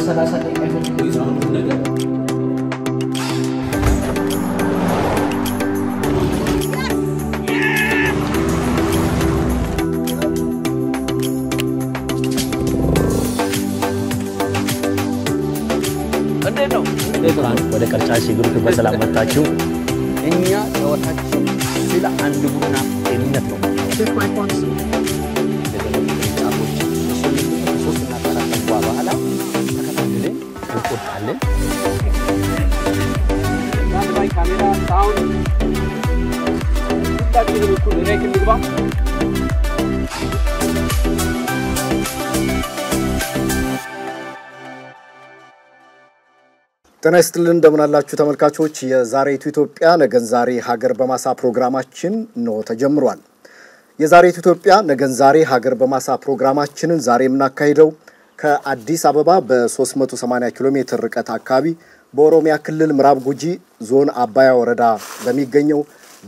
30 ደቂቃ ይፈጅ ይዛው ነገር ቁራን ወደ ቀርጫሽ ግሩፕ በሰላም መጣችሁ እኛ ተወታችሁ ስለ አንድ ቡና የምነት ነው ካሜራ ሳውንድ ታዲያ እኮ ለኔክ እንግባ ጤና ይስጥልን እንደምን አላችሁ ተመልካቾች የዛሬቱ ኢትዮጵያ ነገን ዛሬ ሀገር በማሳ ፕሮግራማችን ነው ተጀምሯል የዛሬቱ ኢትዮጵያ ነገን ዛሬ ሀገር በማሳ ፕሮግራማችንን ዛሬ የምናካሂደው ከአዲስ አበባ በ380 ኪሎ ሜትር ርቀት አካባቢ በኦሮሚያ ክልል ምዕራብ ጉጂ ዞን አባያ ወረዳ በሚገኘው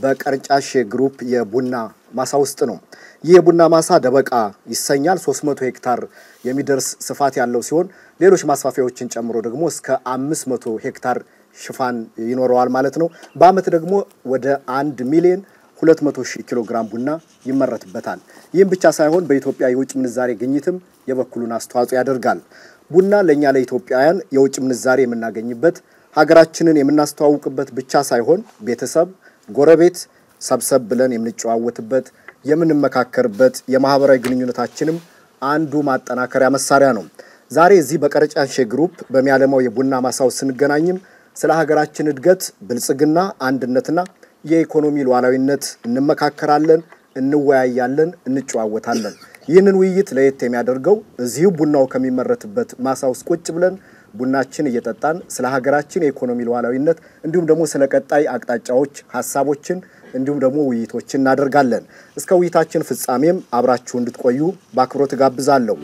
በቀርጫሽ ግሩፕ የቡና ማሳ ውስጥ ነው ይህ የቡና ማሳ ደበቃ ይሰኛል 300 ሄክታር የሚደርስ ስፋት ያለው ሲሆን ሌሎች ማስፋፊያዎችን ጨምሮ ደግሞ እስከ 500 ሄክታር ሽፋን ይኖረዋል ማለት ነው በአመት ደግሞ ወደ 1 ሚሊዮን 200 ሺህ ኪሎ ግራም ቡና ይመረትበታል ይህም ብቻ ሳይሆን በኢትዮጵያ የውጭ ምንዛሬ ግኝትም የበኩሉን አስተዋጽኦ ያደርጋል ቡና ለኛ ለኢትዮጵያውያን የውጭ ምንዛሬ የምናገኝበት ሀገራችንን የምናስተዋውቅበት ብቻ ሳይሆን ቤተሰብ ጎረቤት ሰብሰብ ብለን የምንጨዋወትበት የምንመካከርበት የማህበራዊ ግንኙነታችንም አንዱ ማጠናከሪያ መሳሪያ ነው ዛሬ እዚህ በቀርጫሽ ግሩፕ በሚያለማው የቡና ማሳው ስንገናኝም ስለ ሀገራችን እድገት ብልጽግና አንድነትና የኢኮኖሚ ሉዓላዊነት እንመካከራለን እንወያያለን እንጨዋወታለን ይህንን ውይይት ለየት የሚያደርገው እዚሁ ቡናው ከሚመረትበት ማሳው ውስጥ ቁጭ ብለን ቡናችን እየጠጣን ስለ ሀገራችን የኢኮኖሚ ሉዓላዊነት እንዲሁም ደግሞ ስለ ቀጣይ አቅጣጫዎች ሐሳቦችን እንዲሁም ደግሞ ውይይቶችን እናደርጋለን እስከ ውይይታችን ፍጻሜም አብራችሁ እንድትቆዩ በአክብሮት ጋብዛለሁ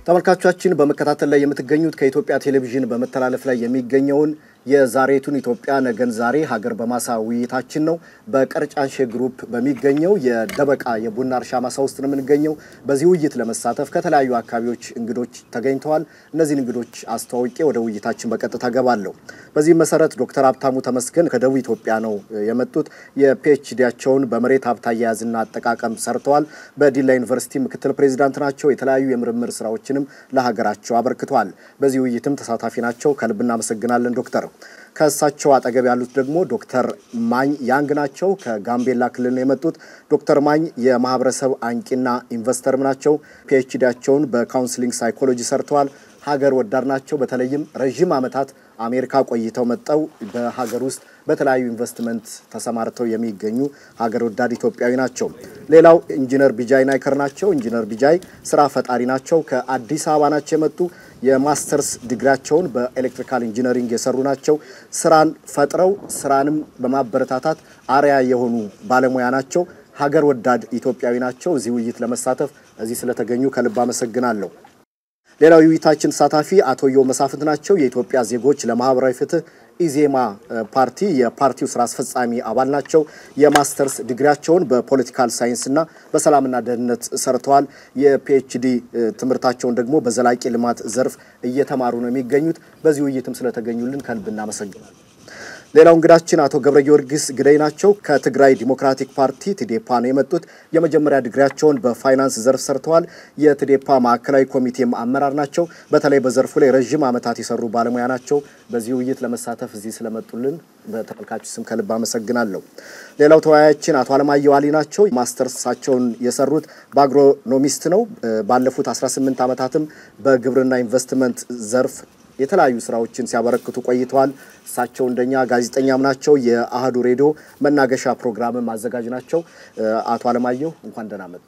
ተመልካቾቻችን በመከታተል ላይ የምትገኙት ከኢትዮጵያ ቴሌቪዥን በመተላለፍ ላይ የሚገኘውን የዛሬቱን ኢትዮጵያ ነገን ዛሬ ሀገር በማሳ ውይይታችን ነው በቀርጫሽ ግሩፕ በሚገኘው የደበቃ የቡና እርሻ ማሳ ውስጥ ነው የምንገኘው በዚህ ውይይት ለመሳተፍ ከተለያዩ አካባቢዎች እንግዶች ተገኝተዋል እነዚህ እንግዶች አስተዋውቄ ወደ ውይይታችን በቀጥታ ገባለሁ በዚህ መሰረት ዶክተር ሀብታሙ ተመስገን ከደቡብ ኢትዮጵያ ነው የመጡት የፒኤችዲያቸውን በመሬት ሀብት አያያዝና አጠቃቀም ሰርተዋል በዲላ ዩኒቨርሲቲ ምክትል ፕሬዝዳንት ናቸው የተለያዩ የምርምር ስራዎችንም ለሀገራቸው አበርክተዋል በዚህ ውይይትም ተሳታፊ ናቸው ከልብና መሰግናለን ዶክተር ከሳቸው አጠገብ ያሉት ደግሞ ዶክተር ማኝ ያንግ ናቸው ከጋምቤላ ክልል ነው የመጡት ዶክተር ማኝ የማህበረሰብ አንቂና ኢንቨስተር ናቸው ፒኤችዲያቸውን በካውንስሊንግ ሳይኮሎጂ ሰርተዋል ሀገር ወዳድ ናቸው በተለይም ረጅም አመታት አሜሪካ ቆይተው መጣው በሀገር ውስጥ በተለያዩ ኢንቨስትመንት ተሰማርተው የሚገኙ ሀገር ወዳድ ኢትዮጵያዊ ናቸው ሌላው ኢንጂነር ቢጃይ ናይከር ናቸው ኢንጂነር ቢጃይ ስራ ፈጣሪ ናቸው ከአዲስ አበባ ናቸው የመጡ የማስተርስ ዲግሪያቸውን በኤሌክትሪካል ኢንጂነሪንግ የሰሩ ናቸው ስራን ፈጥረው ስራንም በማበረታታት አሪያ የሆኑ ባለሙያ ናቸው ሀገር ወዳድ ኢትዮጵያዊ ናቸው እዚህ ውይይት ለመሳተፍ እዚህ ስለተገኙ ከልብ አመሰግናለሁ ሌላው የውይይታችን ተሳታፊ አቶ ዮ መሳፍንት ናቸው የኢትዮጵያ ዜጎች ለማህበራዊ ፍትህ ኢዜማ ፓርቲ የፓርቲው ስራ አስፈጻሚ አባል ናቸው የማስተርስ ዲግሪያቸውን በፖለቲካል ሳይንስና በሰላምና ደህንነት ሰርተዋል የፒኤችዲ ትምርታቸውን ደግሞ በዘላቂ ልማት ዘርፍ እየተማሩ ነው የሚገኙት በዚህ ውይይትም ስለተገኙልን ከልብ እናመሰግናለን ሌላው እንግዳችን አቶ ገብረ ጊዮርጊስ ግደይ ናቸው ከትግራይ ዲሞክራቲክ ፓርቲ ቲዴፓ ነው የመጡት የመጀመሪያ ዲግሪያቸውን በፋይናንስ ዘርፍ ሰርተዋል የቲዴፓ ማዕከላዊ ኮሚቴም አመራር ናቸው በተለይ በዘርፉ ላይ ረጅም አመታት የሰሩ ባለሙያ ናቸው በዚህ ውይይት ለመሳተፍ እዚህ ስለመጡልን በተመልካቾች ስም ከልብ አመሰግናለሁ ሌላው ተወያያችን አቶ አለማየሁ አሊ ናቸው ማስተርሳቸውን የሰሩት በአግሮኖሚስት ነው ባለፉት 18 አመታትም በግብርና ኢንቨስትመንት ዘርፍ የተለያዩ ስራዎችን ሲያበረክቱ ቆይተዋል እሳቸው እንደኛ ጋዜጠኛም ናቸው የአሃዱ ሬዲዮ መናገሻ ፕሮግራም ማዘጋጅ ናቸው አቶ አለማየሁ እንኳን ደህና መጡ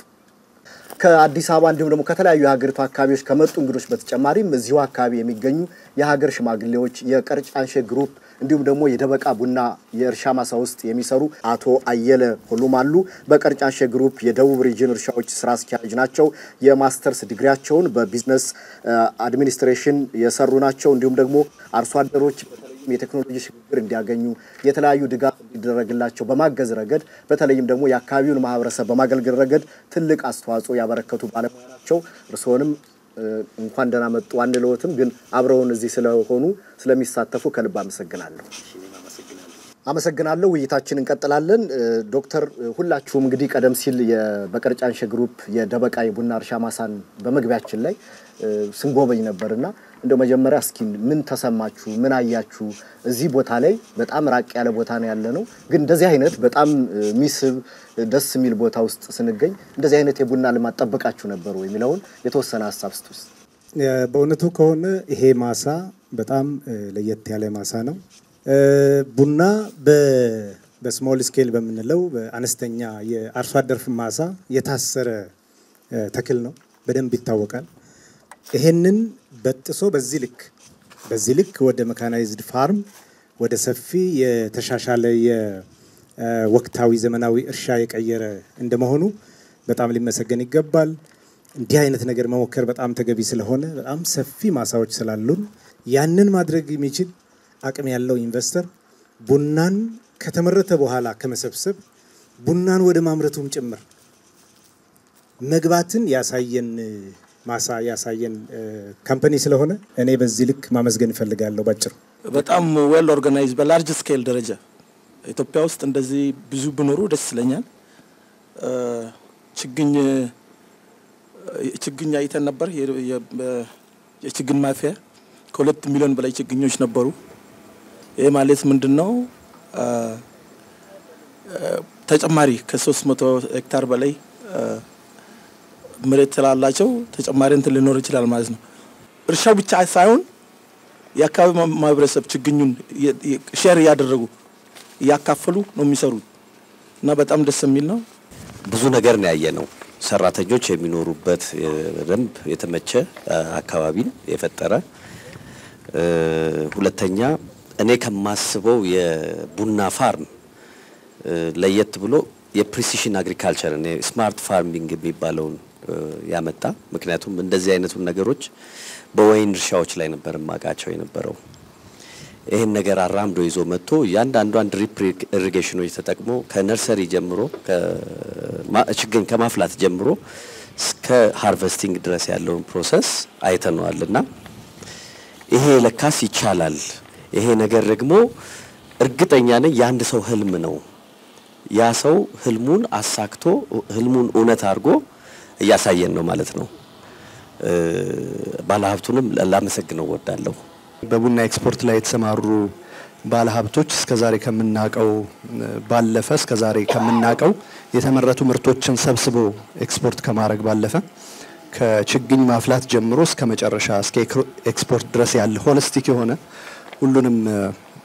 ከአዲስ አበባ እንዲሁም ደግሞ ከተለያዩ ሀገሪቱ አካባቢዎች ከመጡ እንግዶች በተጨማሪም እዚሁ አካባቢ የሚገኙ የሀገር ሽማግሌዎች የቀርጫሽ ግሩፕ እንዲሁም ደግሞ የደበቃ ቡና የእርሻ ማሳ ውስጥ የሚሰሩ አቶ አየለ ሁሉም አሉ በቀርጫሽ ግሩፕ የደቡብ ሪጅን እርሻዎች ስራ አስኪያጅ ናቸው የማስተርስ ዲግሪያቸውን በቢዝነስ አድሚኒስትሬሽን የሰሩ ናቸው እንዲሁም ደግሞ አርሶ አደሮች የቴክኖሎጂ ሽግግር እንዲያገኙ የተለያዩ ድጋፍ እንዲደረግላቸው በማገዝ ረገድ በተለይም ደግሞ የአካባቢውን ማህበረሰብ በማገልገል ረገድ ትልቅ አስተዋጽኦ ያበረከቱ ባለሙያ ናቸው። እርስዎንም እንኳን ደህና መጡ አንለዎትም፣ ግን አብረውን እዚህ ስለሆኑ ስለሚሳተፉ ከልብ አመሰግናለሁ። አመሰግናለሁ። ውይይታችንን እንቀጥላለን። ዶክተር ሁላችሁም እንግዲህ ቀደም ሲል በቀርጫንሸ ግሩፕ የደበቃ የቡና እርሻ ማሳን በመግቢያችን ላይ ስንጎበኝ ነበርና እንደው መጀመሪያ እስኪ ምን ተሰማችሁ? ምን አያችሁ? እዚህ ቦታ ላይ በጣም ራቅ ያለ ቦታ ነው ያለነው፣ ግን እንደዚህ አይነት በጣም ሚስብ ደስ የሚል ቦታ ውስጥ ስንገኝ እንደዚህ አይነት የቡና ልማት ጠብቃችሁ ነበር ወይ የሚለውን የተወሰነ ሐሳብ ስትውስ። በእውነቱ ከሆነ ይሄ ማሳ በጣም ለየት ያለ ማሳ ነው። ቡና በስሞል ስኬል በመንለው በአነስተኛ የአርሶ አደር ማሳ የታሰረ ተክል ነው፣ በደንብ ይታወቃል። ይሄንን በጥሶ በዚህ ልክ ወደ መካናይዝድ ፋርም ወደ ሰፊ የተሻሻለ የወቅታዊ ዘመናዊ እርሻ የቀየረ እንደመሆኑ በጣም ሊመሰገን ይገባል። እንዲህ አይነት ነገር መሞከር በጣም ተገቢ ስለሆነ በጣም ሰፊ ማሳዎች ስላሉን ያንን ማድረግ የሚችል አቅም ያለው ኢንቨስተር ቡናን ከተመረተ በኋላ ከመሰብሰብ ቡናን ወደ ማምረቱም ጭምር መግባትን ያሳየን ማሳ ያሳየን ካምፓኒ ስለሆነ እኔ በዚህ ልክ ማመስገን ፈልጋለሁ። ባጭሩ በጣም ዌል ኦርጋናይዝድ በላርጅ ስኬል ደረጃ ኢትዮጵያ ውስጥ እንደዚህ ብዙ ብኖሩ ደስ ይለኛል። ችግኝ አይተን ነበር። የችግኝ ማፍያ ከ2 ሚሊዮን በላይ ችግኞች ነበሩ። ይሄ ማለት ምንድነው? ተጨማሪ ከ300 ሄክታር በላይ መሬት ስላላቸው ተጨማሪ እንትን ሊኖር ይችላል ማለት ነው። እርሻው ብቻ ሳይሆን የአካባቢ ማህበረሰብ ችግኙን ሼር ያደረጉ ያካፈሉ ነው የሚሰሩት እና በጣም ደስ የሚል ነው። ብዙ ነገር ነው ያየነው። ሰራተኞች የሚኖሩበት በደንብ የተመቸ አካባቢን የፈጠረ ሁለተኛ እኔ ከማስበው የቡና ፋርም ለየት ብሎ የፕሪሲሽን አግሪካልቸር እና ስማርት ፋርሚንግ የሚባለውን ያመጣ። ምክንያቱም እንደዚህ አይነቱን ነገሮች በወይን እርሻዎች ላይ ነበር ማቃቸው የነበረው። ይሄን ነገር አራምዶ ይዞ መጥቶ ያንዳንዷን ድሪፕ ኢሪጌሽኖች ተጠቅሞ ከነርሰሪ ጀምሮ ችግኝ ከማፍላት ጀምሮ እስከ ሃርቨስቲንግ ድረስ ያለውን ፕሮሰስ አይተነዋልና ይሄ ለካስ ይቻላል። ይሄ ነገር ደግሞ እርግጠኛ ነኝ የአንድ ሰው ህልም ነው። ያ ሰው ህልሙን አሳክቶ ህልሙን እውነት አድርጎ እያሳየን ነው ማለት ነው። ባለሀብቱንም ላመሰግነው ወዳለሁ። በቡና ኤክስፖርት ላይ የተሰማሩ ባለሀብቶች እስከዛሬ ከምናቀው ባለፈ እስከዛሬ ከምናቀው የተመረቱ ምርቶችን ሰብስቦ ኤክስፖርት ከማድረግ ባለፈ ከችግኝ ማፍላት ጀምሮ እስከ መጨረሻ እስከ ኤክስፖርት ድረስ ያለ ሆሊስቲክ የሆነ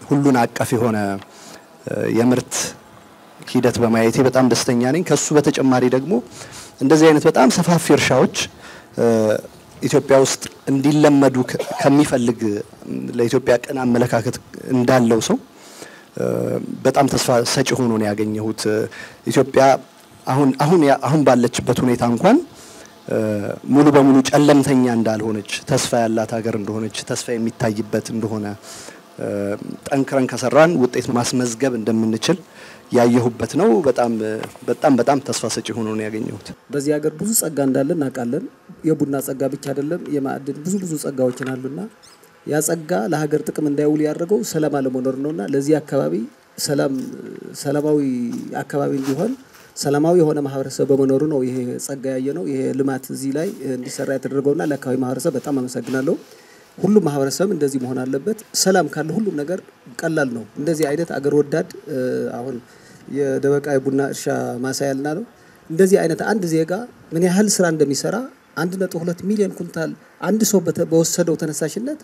ሁሉን አቀፍ የሆነ የምርት ሂደት በማየቴ በጣም ደስተኛ ነኝ። ከሱ በተጨማሪ ደግሞ እንደዚህ አይነት በጣም ሰፋፊ እርሻዎች ኢትዮጵያ ውስጥ እንዲለመዱ ከሚፈልግ ለኢትዮጵያ ቀና አመለካከት እንዳለው ሰው በጣም ተስፋ ሰጪ ሆኖ ነው ያገኘሁት። ኢትዮጵያ አሁን ባለችበት ሁኔታ እንኳን ሙሉ በሙሉ ጨለምተኛ እንዳልሆነች ተስፋ ያላት ሀገር እንደሆነች ተስፋ የሚታይበት እንደሆነ ጠንክረን ከሰራን ውጤት ማስመዝገብ እንደምንችል ያየሁበት ነው። በጣም ተስፋ ሰጪ ሆኖ ነው ያገኘሁት። በዚህ ሀገር ብዙ ጸጋ እንዳለ እናውቃለን። የቡና ጸጋ ብቻ አይደለም፣ የማዕድን ብዙ ጸጋዎችን አሉና ያ ጸጋ ለሀገር ጥቅም እንዳይውል ያደረገው ሰላም አለመኖር ነውና ለዚህ አካባቢ ሰላማዊ አካባቢ እንዲሆን ሰላማዊ የሆነ ማህበረሰብ በመኖሩ ነው ይሄ ጸጋ ያየነው። ይሄ ልማት እዚህ ላይ እንዲሰራ የተደረገውና ለአካባቢ ማህበረሰብ በጣም አመሰግናለሁ። ሁሉም ማህበረሰብ እንደዚህ መሆን አለበት። ሰላም ካለ ሁሉም ነገር ቀላል ነው። እንደዚህ አይነት አገር ወዳድ አሁን የደበቃ የቡና እርሻ ማሳ ያልና ነው። እንደዚህ አይነት አንድ ዜጋ ምን ያህል ስራ እንደሚሰራ 1.2 ሚሊዮን ኩንታል አንድ ሰው በወሰደው ተነሳሽነት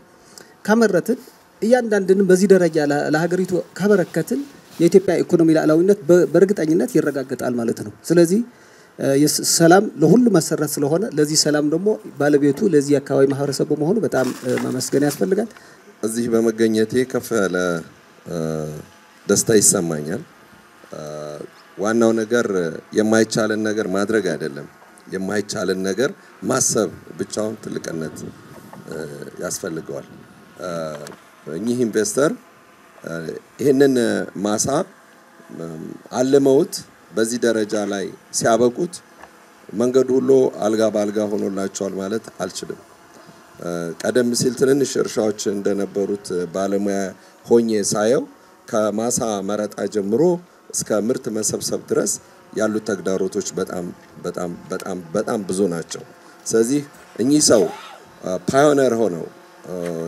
ካመረትን እያንዳንድን በዚህ ደረጃ ለሀገሪቱ ካበረከትን የኢትዮጵያ ኢኮኖሚ ሉዓላዊነት በእርግጠኝነት ይረጋገጣል ማለት ነው። ስለዚህ ሰላም ለሁሉ መሰረት ስለሆነ ለዚህ ሰላም ደግሞ ባለቤቱ ለዚህ አካባቢ ማህበረሰብ በመሆኑ በጣም ማመስገን ያስፈልጋል። እዚህ በመገኘቴ ከፍ ያለ ደስታ ይሰማኛል። ዋናው ነገር የማይቻልን ነገር ማድረግ አይደለም፣ የማይቻልን ነገር ማሰብ ብቻውን ትልቅነት ያስፈልገዋል። እኚህ ኢንቨስተር ይህንን ማሳ አልመውት በዚህ ደረጃ ላይ ሲያበቁት መንገዱ ሁሉ አልጋ ባልጋ ሆኖላቸዋል ማለት አልችልም። ቀደም ሲል ትንንሽ እርሻዎች እንደነበሩት ባለሙያ ሆኜ ሳየው ከማሳ መረጣ ጀምሮ እስከ ምርት መሰብሰብ ድረስ ያሉት ተግዳሮቶች በጣም ብዙ ናቸው። ስለዚህ እኚህ ሰው ፓዮነር ሆነው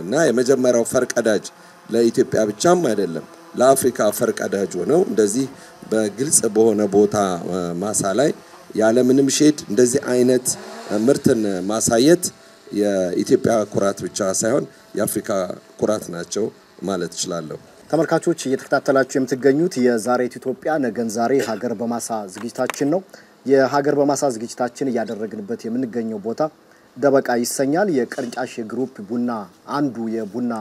እና የመጀመሪያው ፈርቀዳጅ ለኢትዮጵያ ብቻም አይደለም ለአፍሪካ ፈርቀዳጅ ሆነው እንደዚህ በግልጽ በሆነ ቦታ ማሳ ላይ ያለ ምንም ሼድ እንደዚህ አይነት ምርትን ማሳየት የኢትዮጵያ ኩራት ብቻ ሳይሆን የአፍሪካ ኩራት ናቸው ማለት እችላለሁ። ተመልካቾች እየተከታተላችሁ የምትገኙት የዛሬት ኢትዮጵያ ነገን ዛሬ ሀገር በማሳ ዝግጅታችን ነው። የሀገር በማሳ ዝግጅታችን እያደረግንበት የምንገኘው ቦታ ደበቃ ይሰኛል። የቀርጫሽ ግሩፕ ቡና አንዱ የቡና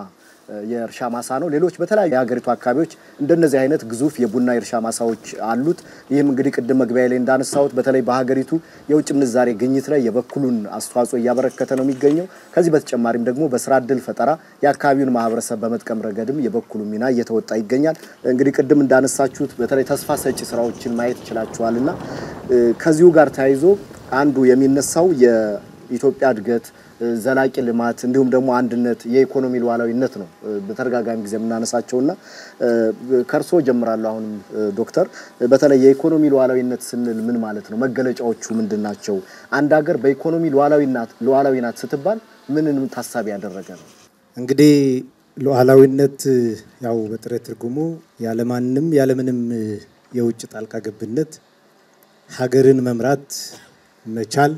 የእርሻ ማሳ ነው። ሌሎች በተለያዩ የሀገሪቱ አካባቢዎች እንደነዚህ አይነት ግዙፍ የቡና የእርሻ ማሳዎች አሉት። ይህም እንግዲህ ቅድም መግቢያ ላይ እንዳነሳሁት በተለይ በሀገሪቱ የውጭ ምንዛሬ ግኝት ላይ የበኩሉን አስተዋጽኦ እያበረከተ ነው የሚገኘው። ከዚህ በተጨማሪም ደግሞ በስራ ዕድል ፈጠራ የአካባቢውን ማህበረሰብ በመጥቀም ረገድም የበኩሉ ሚና እየተወጣ ይገኛል። እንግዲህ ቅድም እንዳነሳችሁት በተለይ ተስፋ ሰጪ ስራዎችን ማየት ይችላችኋልና ከዚሁ ጋር ተያይዞ አንዱ የሚነሳው የኢትዮጵያ እድገት ዘላቂ ልማት እንዲሁም ደግሞ አንድነት የኢኮኖሚ ሉዓላዊነት ነው በተረጋጋሚ ጊዜ የምናነሳቸውና ከርሶ ጀምራለሁ። አሁን ዶክተር በተለይ የኢኮኖሚ ሉዓላዊነት ስንል ምን ማለት ነው? መገለጫዎቹ ምንድናቸው? አንድ ሀገር በኢኮኖሚ ሉዓላዊነት ስትባል ምንንም ታሳቢ ያደረገ ነው? እንግዲህ ሉዓላዊነት ያው በጥሬ ትርጉሙ ያለምንም የውጭ ጣልቃ ገብነት ሀገርን መምራት መቻል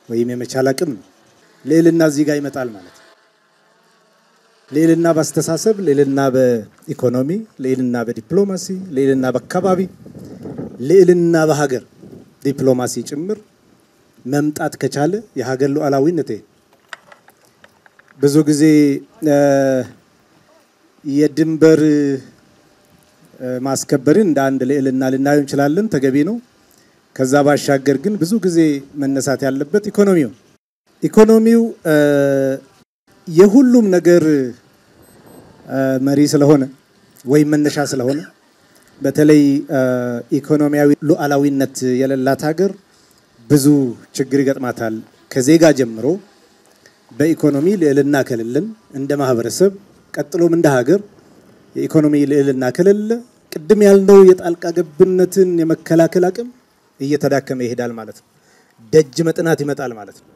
ወይም የመቻል አቅም ነው። ሌልና እዚህ ጋር ይመጣል ማለት ነው። ሌልና በአስተሳሰብ፣ ሌልና በኢኮኖሚ፣ ሌልና በዲፕሎማሲ፣ ሌልና በአካባቢ፣ ሌልና በሀገር ዲፕሎማሲ ጭምር መምጣት ከቻለ የሀገር ሉዓላዊነት ብዙ ጊዜ የድንበር ማስከበርን እንደ አንድ ሌልና ልናየው እንችላለን፣ ተገቢ ነው። ከዛ ባሻገር ግን ብዙ ጊዜ መነሳት ያለበት ኢኮኖሚው የሁሉም ነገር መሪ ስለሆነ ወይም መነሻ ስለሆነ በተለይ ኢኮኖሚያዊ ሉዓላዊነት የሌላት ሀገር ብዙ ችግር ይገጥማታል። ከዜጋ ጀምሮ በኢኮኖሚ ልዕልና ከሌለን እንደ ማህበረሰብ ቀጥሎም እንደ ሀገር የኢኮኖሚ ልዕልና ከሌለ ቅድም ያልነው የጣልቃ ገብነትን የመከላከል አቅም እየተዳከመ ይሄዳል ማለት ነው። ደጅ መጥናት ይመጣል ማለት ነው።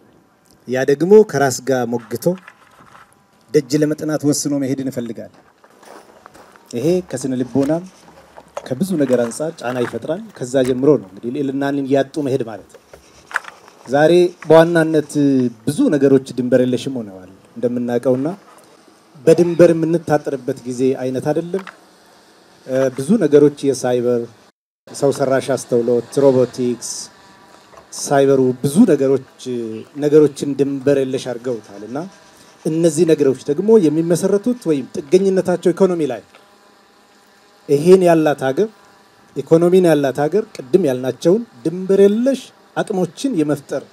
ያ ደግሞ ከራስ ጋር ሞግቶ ደጅ ለመጥናት ወስኖ መሄድን ይፈልጋል። ይሄ ከስነ ልቦና ከብዙ ነገር አንፃር ጫና ይፈጥራል። ከዛ ጀምሮ ነው እንግዲህ ልዕልናን ያጡ መሄድ ማለት ነው። ዛሬ በዋናነት ብዙ ነገሮች ድንበር የለሽም ሆነዋል እንደምናውቀውና በድንበር የምንታጠርበት ጊዜ አይነት አይደለም። ብዙ ነገሮች የሳይበር ሰው ሰራሽ አስተውሎት ሮቦቲክስ ሳይበሩ ብዙ ነገሮችን ድንበር የለሽ አድርገውታልና እነዚህ ነገሮች ደግሞ የሚመሰረቱት ወይም ጥገኝነታቸው ኢኮኖሚ ላይ ይሄን ያላት ሀገር ኢኮኖሚን ያላት ሀገር ቅድም ያልናቸውን ድንበር የለሽ አቅሞችን የመፍጠር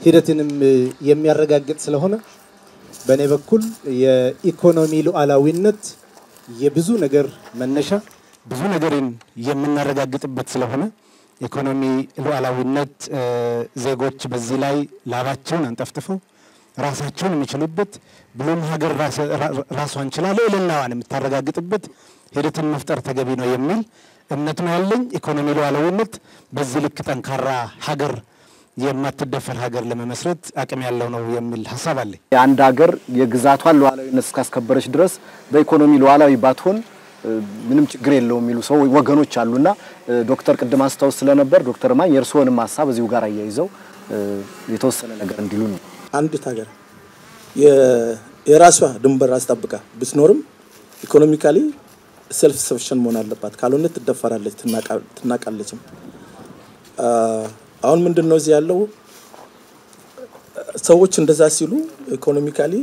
ሂደትንም የሚያረጋግጥ ስለሆነ በኔ በኩል የኢኮኖሚ ሉዓላዊነት የብዙ ነገር መነሻ ብዙ ነገርን የምናረጋግጥበት ስለሆነ ኢኮኖሚ ሉዓላዊነት ዜጎች በዚህ ላይ ላባቸውን አንጠፍጥፈው ራሳቸውን የሚችሉበት ብሎም ሀገር ራሷን ችላ ልዕልናዋን የምታረጋግጥበት ሂደትን መፍጠር ተገቢ ነው የሚል እምነት ነው ያለኝ። ኢኮኖሚ ሉዓላዊነት በዚህ ልክ ጠንካራ ሀገር የማትደፈር ሀገር ለመመስረት አቅም ያለው ነው የሚል ሐሳብ አለኝ። አንድ ሀገር የግዛቷን ሉዓላዊነት እስካስከበረች ድረስ በኢኮኖሚ ሉዓላዊ ባትሆን ምንም ችግር የለውም የሚሉ ሰው ወገኖች አሉና ዶክተር ቅድም አስተዋውስ ስለነበር ዶክተር ማን የርሶንም ሐሳብ እዚሁ ጋር አያይዘው የተወሰነ ነገር እንዲሉ ነው። አንዲት ሀገር የራሷ ድንበር አስጠብቃ ብትኖርም ኢኮኖሚካሊ ሰልፍ ሰፊሽንት መሆን አለባት። ካልሆነ ትደፈራለች፣ ትናቃለችም። አሁን ምንድነው እዚህ ያለው ሰዎች እንደዛ ሲሉ ኢኮኖሚካሊ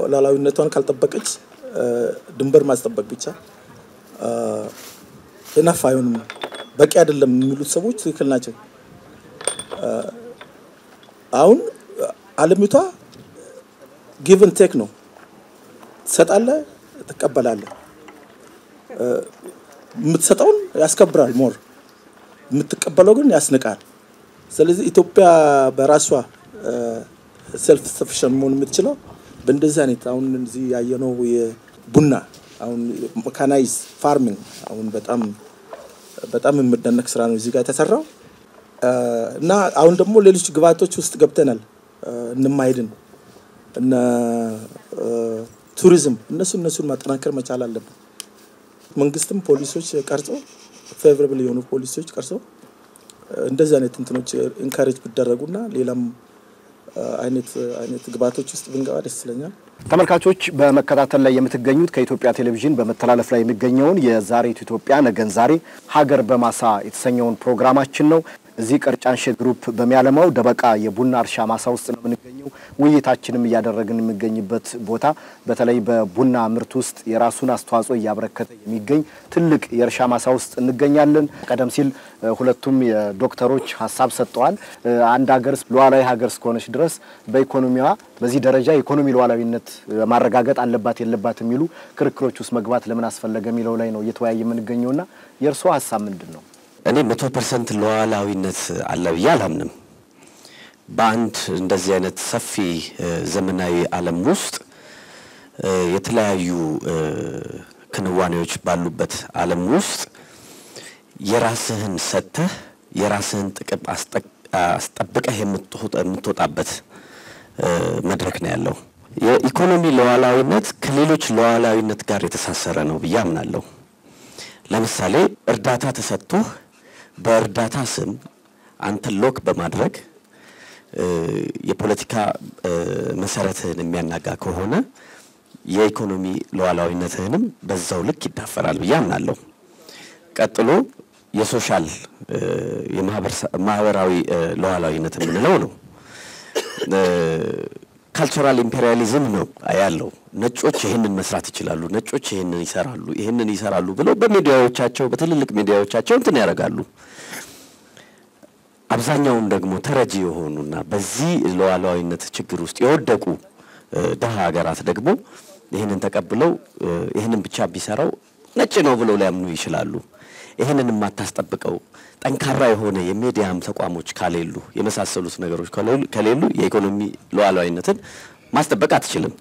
ሉዓላዊነቷን ካልጠበቀች ድንበር ማስጠበቅ ብቻ enough አይሆንም በቂ አይደለም የሚሉት ሰዎች ትክክል ናቸው። አሁን ዓለሚቷ ጊቭ ኤንድ ቴክ ነው። ትሰጣለህ፣ ትቀበላለህ። የምትሰጠውን ያስከብራል ሞር የምትቀበለው ግን ያስንቃል። ስለዚህ ኢትዮጵያ በራሷ ሰልፍ ሰፊሽንት መሆን የምትችለው በእንደዚህ አይነት አሁን እዚህ ያየነው የቡና አሁን ሜካናይዝ ፋርሚንግ አሁን በጣም የምደነቅ ስራ ነው እዚህ ጋር የተሰራው እና አሁን ደግሞ ሌሎች ግብአቶች ውስጥ ገብተናል እንማይድን እና ቱሪዝም እነሱን ማጠናከር መቻል አለብን። መንግስትም ፖሊሶች ቀርጾ ፌቨራብል የሆኑ ፖሊሶች ቀርጾ እንደዚህ አይነት እንትኖች ኢንካሬጅ ቢደረጉና ሌላም አይነት ግብአቶች ውስጥ ብንገባ ደስ ይለኛል። ተመልካቾች በመከታተል ላይ የምትገኙት ከኢትዮጵያ ቴሌቪዥን በመተላለፍ ላይ የሚገኘውን የዛሬቱ ኢትዮጵያ ነገን ዛሬ ሀገር በማሳ የተሰኘውን ፕሮግራማችን ነው። እዚህ ቀርጫንሼ ግሩፕ በሚያለማው ደበቃ የቡና እርሻ ማሳ ውስጥ ነው የምንገኘው። ውይይታችንም እያደረግን የሚገኝበት ቦታ በተለይ በቡና ምርት ውስጥ የራሱን አስተዋጽኦ እያበረከተ የሚገኝ ትልቅ የእርሻ ማሳ ውስጥ እንገኛለን። ቀደም ሲል ሁለቱም ዶክተሮች ሐሳብ ሰጥተዋል። አንድ ሀገር ሉዓላዊ ሀገር እስከሆነች ድረስ በኢኮኖሚዋ በዚህ ደረጃ ኢኮኖሚ ሉዓላዊነት ማረጋገጥ አለባት የለባት የሚሉ ክርክሮች ውስጥ መግባት ለምን አስፈለገ የሚለው ላይ ነው እየተወያየ የምንገኘውና የእርሶ ሐሳብ ምንድነው? እኔ 100% ሉዓላዊነት አለ ብዬ አላምንም። በአንድ እንደዚህ አይነት ሰፊ ዘመናዊ ዓለም ውስጥ የተለያዩ ክንዋኔዎች ባሉበት ዓለም ውስጥ የራስህን ሰተህ የራስህን ጥቅም አስጠብቀህ የምትወጣበት መድረክ ነው ያለው። የኢኮኖሚ ሉዓላዊነት ከሌሎች ሉዓላዊነት ጋር የተሳሰረ ነው ብዬ አምናለሁ። ለምሳሌ እርዳታ ተሰጥቶህ በእርዳታ ስም አንተ ሎክ በማድረግ የፖለቲካ መሰረትህን የሚያናጋ ከሆነ የኢኮኖሚ ሉዓላዊነትህንም በዛው ልክ ይዳፈራል ብዬ አምናለሁ። ቀጥሎ የሶሻል የማህበራዊ ሉዓላዊነት የምንለው ነው። ካልቸራል ኢምፔሪያሊዝም ነው ያለው። ነጮች ይሄንን መስራት ይችላሉ፣ ነጮች ይሄንን ይሰራሉ ብለው በሚዲያዎቻቸው በትልልቅ ሚዲያዎቻቸው እንትን ያደርጋሉ። አብዛኛውን ደግሞ ተረጂ የሆኑና በዚህ ሉዓላዊነት ችግር ውስጥ የወደቁ ደሃ ሀገራት ደግሞ ይሄንን ተቀብለው ይሄንን ብቻ ቢሰራው ነጭ ነው ብለው ሊያምኑ ይችላሉ። ይሄንን ማታስጠብቀው ጠንካራ የሆነ የሚዲያም ተቋሞች ካሌሉ የመሳሰሉት ነገሮች ከሌሉ የኢኮኖሚ ሉዓላዊነትን ማስጠበቅ አትችልም።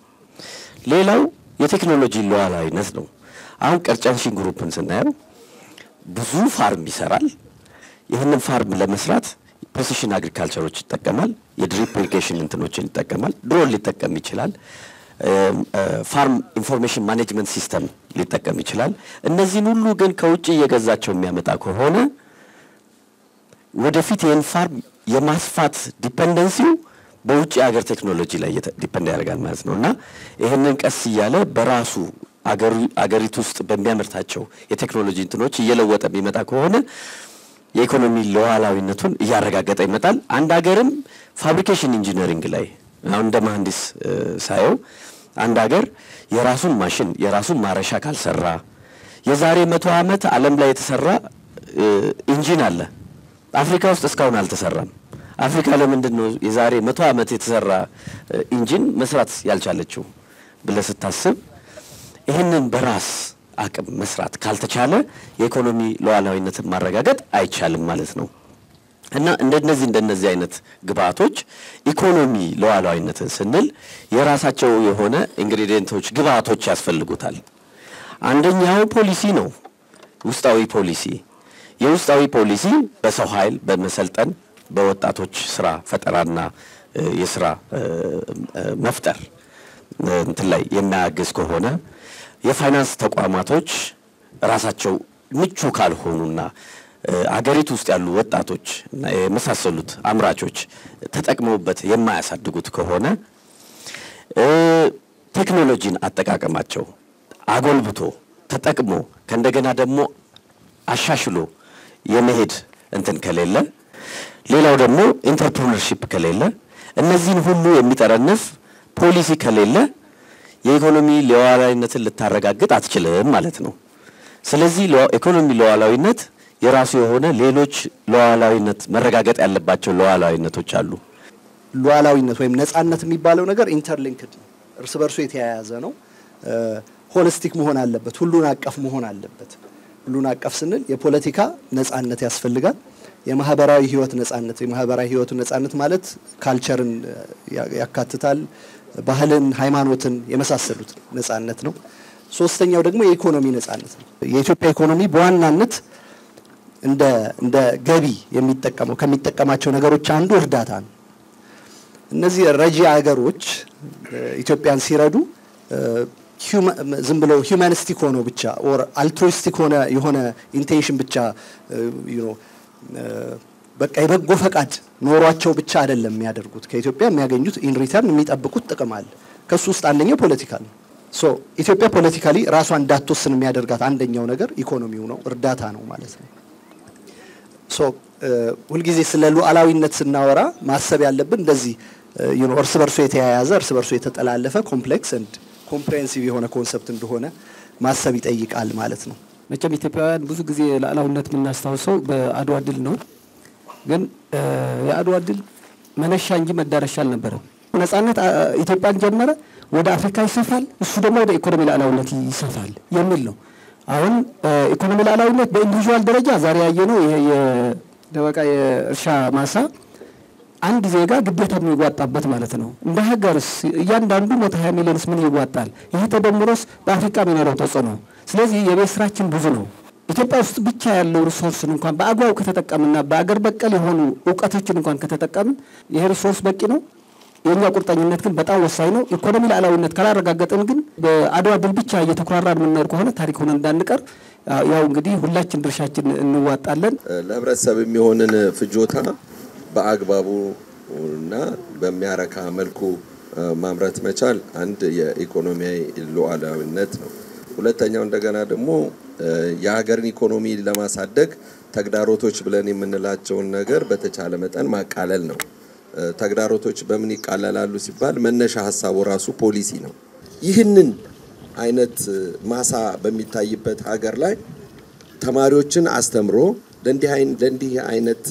ሌላው የቴክኖሎጂ ሉዓላዊነት ነው። አሁን ቀርጫንሼ ግሩፕን ስናየው ብዙ ፋርም ይሰራል። ይሄንን ፋርም ለመስራት ፕሪሲሽን አግሪካልቸሮች ይጠቀማል፣ የድሪፕ ኢሪጌሽን እንትኖችን ይጠቀማል፣ ድሮን ሊጠቀም ይችላል፣ ፋርም ኢንፎርሜሽን ማኔጅመንት ሲስተም ሊጠቀም ይችላል። እነዚህን ሁሉ ግን ከውጭ እየገዛቸው የሚያመጣ ከሆነ ወደፊት ይህን ፋርም የማስፋት ዲፔንደንሲው በውጭ ሀገር ቴክኖሎጂ ላይ ዲፔንድ ያደርጋል ማለት ነው እና ይህንን ቀስ እያለ በራሱ አገሪቱ ውስጥ በሚያመርታቸው የቴክኖሎጂ እንትኖች እየለወጠ የሚመጣ ከሆነ የኢኮኖሚ ሉዓላዊነቱን እያረጋገጠ ይመጣል። አንድ ሀገርም ፋብሪኬሽን ኢንጂነሪንግ ላይ አሁን እንደ መሐንዲስ ሳየው አንድ ሀገር የራሱን ማሽን የራሱን ማረሻ ካልሰራ የዛሬ 100 ዓመት ዓለም ላይ የተሰራ ኢንጂን አለ፣ አፍሪካ ውስጥ እስካሁን አልተሰራም። አፍሪካ ለምንድን ነው የዛሬ 100 ዓመት የተሰራ ኢንጂን መስራት ያልቻለችው ብለህ ስታስብ ይሄንን በራስ አቅም መስራት ካልተቻለ የኢኮኖሚ ሉዓላዊነትን ማረጋገጥ አይቻልም ማለት ነው እና እንደነዚህ አይነት ግብአቶች ኢኮኖሚ ሉዓላዊነትን ስንል የራሳቸው የሆነ ኢንግሪዲየንቶች ግብአቶች ያስፈልጉታል። አንደኛው ፖሊሲ ነው፣ ውስጣዊ ፖሊሲ። የውስጣዊ ፖሊሲ በሰው ኃይል በመሰልጠን በወጣቶች ስራ ፈጠራና የስራ መፍጠር እንትን ላይ የሚያግዝ ከሆነ የፋይናንስ ተቋማቶች ራሳቸው ምቹ ካልሆኑና አገሪቱ ውስጥ ያሉ ወጣቶች እና የመሳሰሉት አምራቾች ተጠቅመውበት የማያሳድጉት ከሆነ ቴክኖሎጂን አጠቃቀማቸው አጎልብቶ ተጠቅሞ ከእንደገና ደግሞ አሻሽሎ የመሄድ እንትን ከሌለ ሌላው ደግሞ ኢንተርፕረነርሺፕ ከሌለ እነዚህን ሁሉ የሚጠረንፍ ፖሊሲ ከሌለ የኢኮኖሚ ሉዓላዊነትን ልታረጋግጥ አትችልም ማለት ነው። ስለዚህ ኢኮኖሚ ሉዓላዊነት የራሱ የሆነ ሌሎች ሉዓላዊነት መረጋገጥ ያለባቸው ሉዓላዊነቶች አሉ። ሉዓላዊነት ወይም ነጻነት የሚባለው ነገር ኢንተርሊንክድ እርስ በርሱ የተያያዘ ነው። ሆሊስቲክ መሆን አለበት፣ ሁሉን አቀፍ መሆን አለበት። ሁሉን አቀፍ ስንል የፖለቲካ ነጻነት ያስፈልጋል፣ የማህበራዊ ህይወት ነጻነት። የማህበራዊ ህይወቱ ነጻነት ማለት ካልቸርን ያካትታል፣ ባህልን፣ ሃይማኖትን የመሳሰሉት ነጻነት ነው። ሶስተኛው ደግሞ የኢኮኖሚ ነጻነት ነው። የኢትዮጵያ ኢኮኖሚ በዋናነት እንደ ገቢ ከሚጠቀማቸው ነገሮች አንዱ እርዳታ ነው። እነዚህ ረጂ ሀገሮች ኢትዮጵያን ሲረዱ ዝም ብለው ሂዩማኒስቲክ ሆነው ብቻ ኦር አልትሩይስቲክ የሆነ ኢንቴንሽን ብቻ በቃ የበጎ ፈቃድ ኖሯቸው ብቻ አይደለም የሚያደርጉት። ከኢትዮጵያ የሚያገኙት ኢን ሪተርን የሚጠብቁት ጥቅም አለ። ከሱ ውስጥ አንደኛው ፖለቲካል ነው። ኢትዮጵያ ፖለቲካሊ ራሷን እንዳትወስን የሚያደርጋት አንደኛው ነገር ኢኮኖሚው ነው፣ እርዳታ ነው ማለት ነው። ሁልጊዜ ስለ ሉዓላዊነት ስናወራ ማሰብ ያለብን እንደዚህ እርስ በርሱ የተያያዘ እርስ በርሱ የተጠላለፈ ኮምፕሌክስ ኤንድ ኮምፕሬሄንሲቭ የሆነ ኮንሰፕት እንደሆነ ማሰብ ይጠይቃል ማለት ነው። መቼም ኢትዮጵያውያን ብዙ ጊዜ ሉዓላዊነት የምናስታውሰው በአድዋ ድል ነው። ግን የአድዋ ድል መነሻ እንጂ መዳረሻ አልነበረም። ነጻነት ኢትዮጵያን ጀመረ፣ ወደ አፍሪካ ይሰፋል፣ እሱ ደግሞ ወደ ኢኮኖሚ ሉዓላዊነት ይሰፋል የሚል ነው። አሁን ኢኮኖሚ ሉዓላዊነት በኢንዲቪጁዋል ደረጃ ዛሬ ያየነው ይሄ የደበቃ የእርሻ ማሳ አንድ ዜጋ ግዴታ የሚዋጣበት ማለት ነው። እንደ ሀገርስ እያንዳንዱ 120 ሚሊዮንስ ምን ይዋጣል? ይሄ ተደምሮስ በአፍሪካ የሚኖረው ተጽዕኖ። ስለዚህ የቤት ስራችን ብዙ ነው። ኢትዮጵያ ውስጥ ብቻ ያለው ሪሶርስን እንኳን በአግባቡ ከተጠቀምና በአገር በቀል የሆኑ እውቀቶችን እንኳን ከተጠቀምን ይሄ ሪሶርስ በቂ ነው። የኛ ቁርጠኝነት ግን በጣም ወሳኝ ነው። ኢኮኖሚ ሉዓላዊነት ካላረጋገጥን ግን በአድዋ ድል ብቻ እየተኩራራን የምንኖር ከሆነ ታሪክ ሆነን እንዳንቀር ያው እንግዲህ ሁላችን ድርሻችን እንዋጣለን። ለህብረተሰብ የሚሆንን ፍጆታ በአግባቡ እና በሚያረካ መልኩ ማምረት መቻል አንድ የኢኮኖሚያዊ ሉዓላዊነት ነው። ሁለተኛው እንደገና ደግሞ የሀገርን ኢኮኖሚ ለማሳደግ ተግዳሮቶች ብለን የምንላቸውን ነገር በተቻለ መጠን ማቃለል ነው። ተግዳሮቶች በምን ይቃለላሉ ሲባል መነሻ ሀሳቡ ራሱ ፖሊሲ ነው። ይህንን አይነት ማሳ በሚታይበት ሀገር ላይ ተማሪዎችን አስተምሮ ለእንዲህ አይነት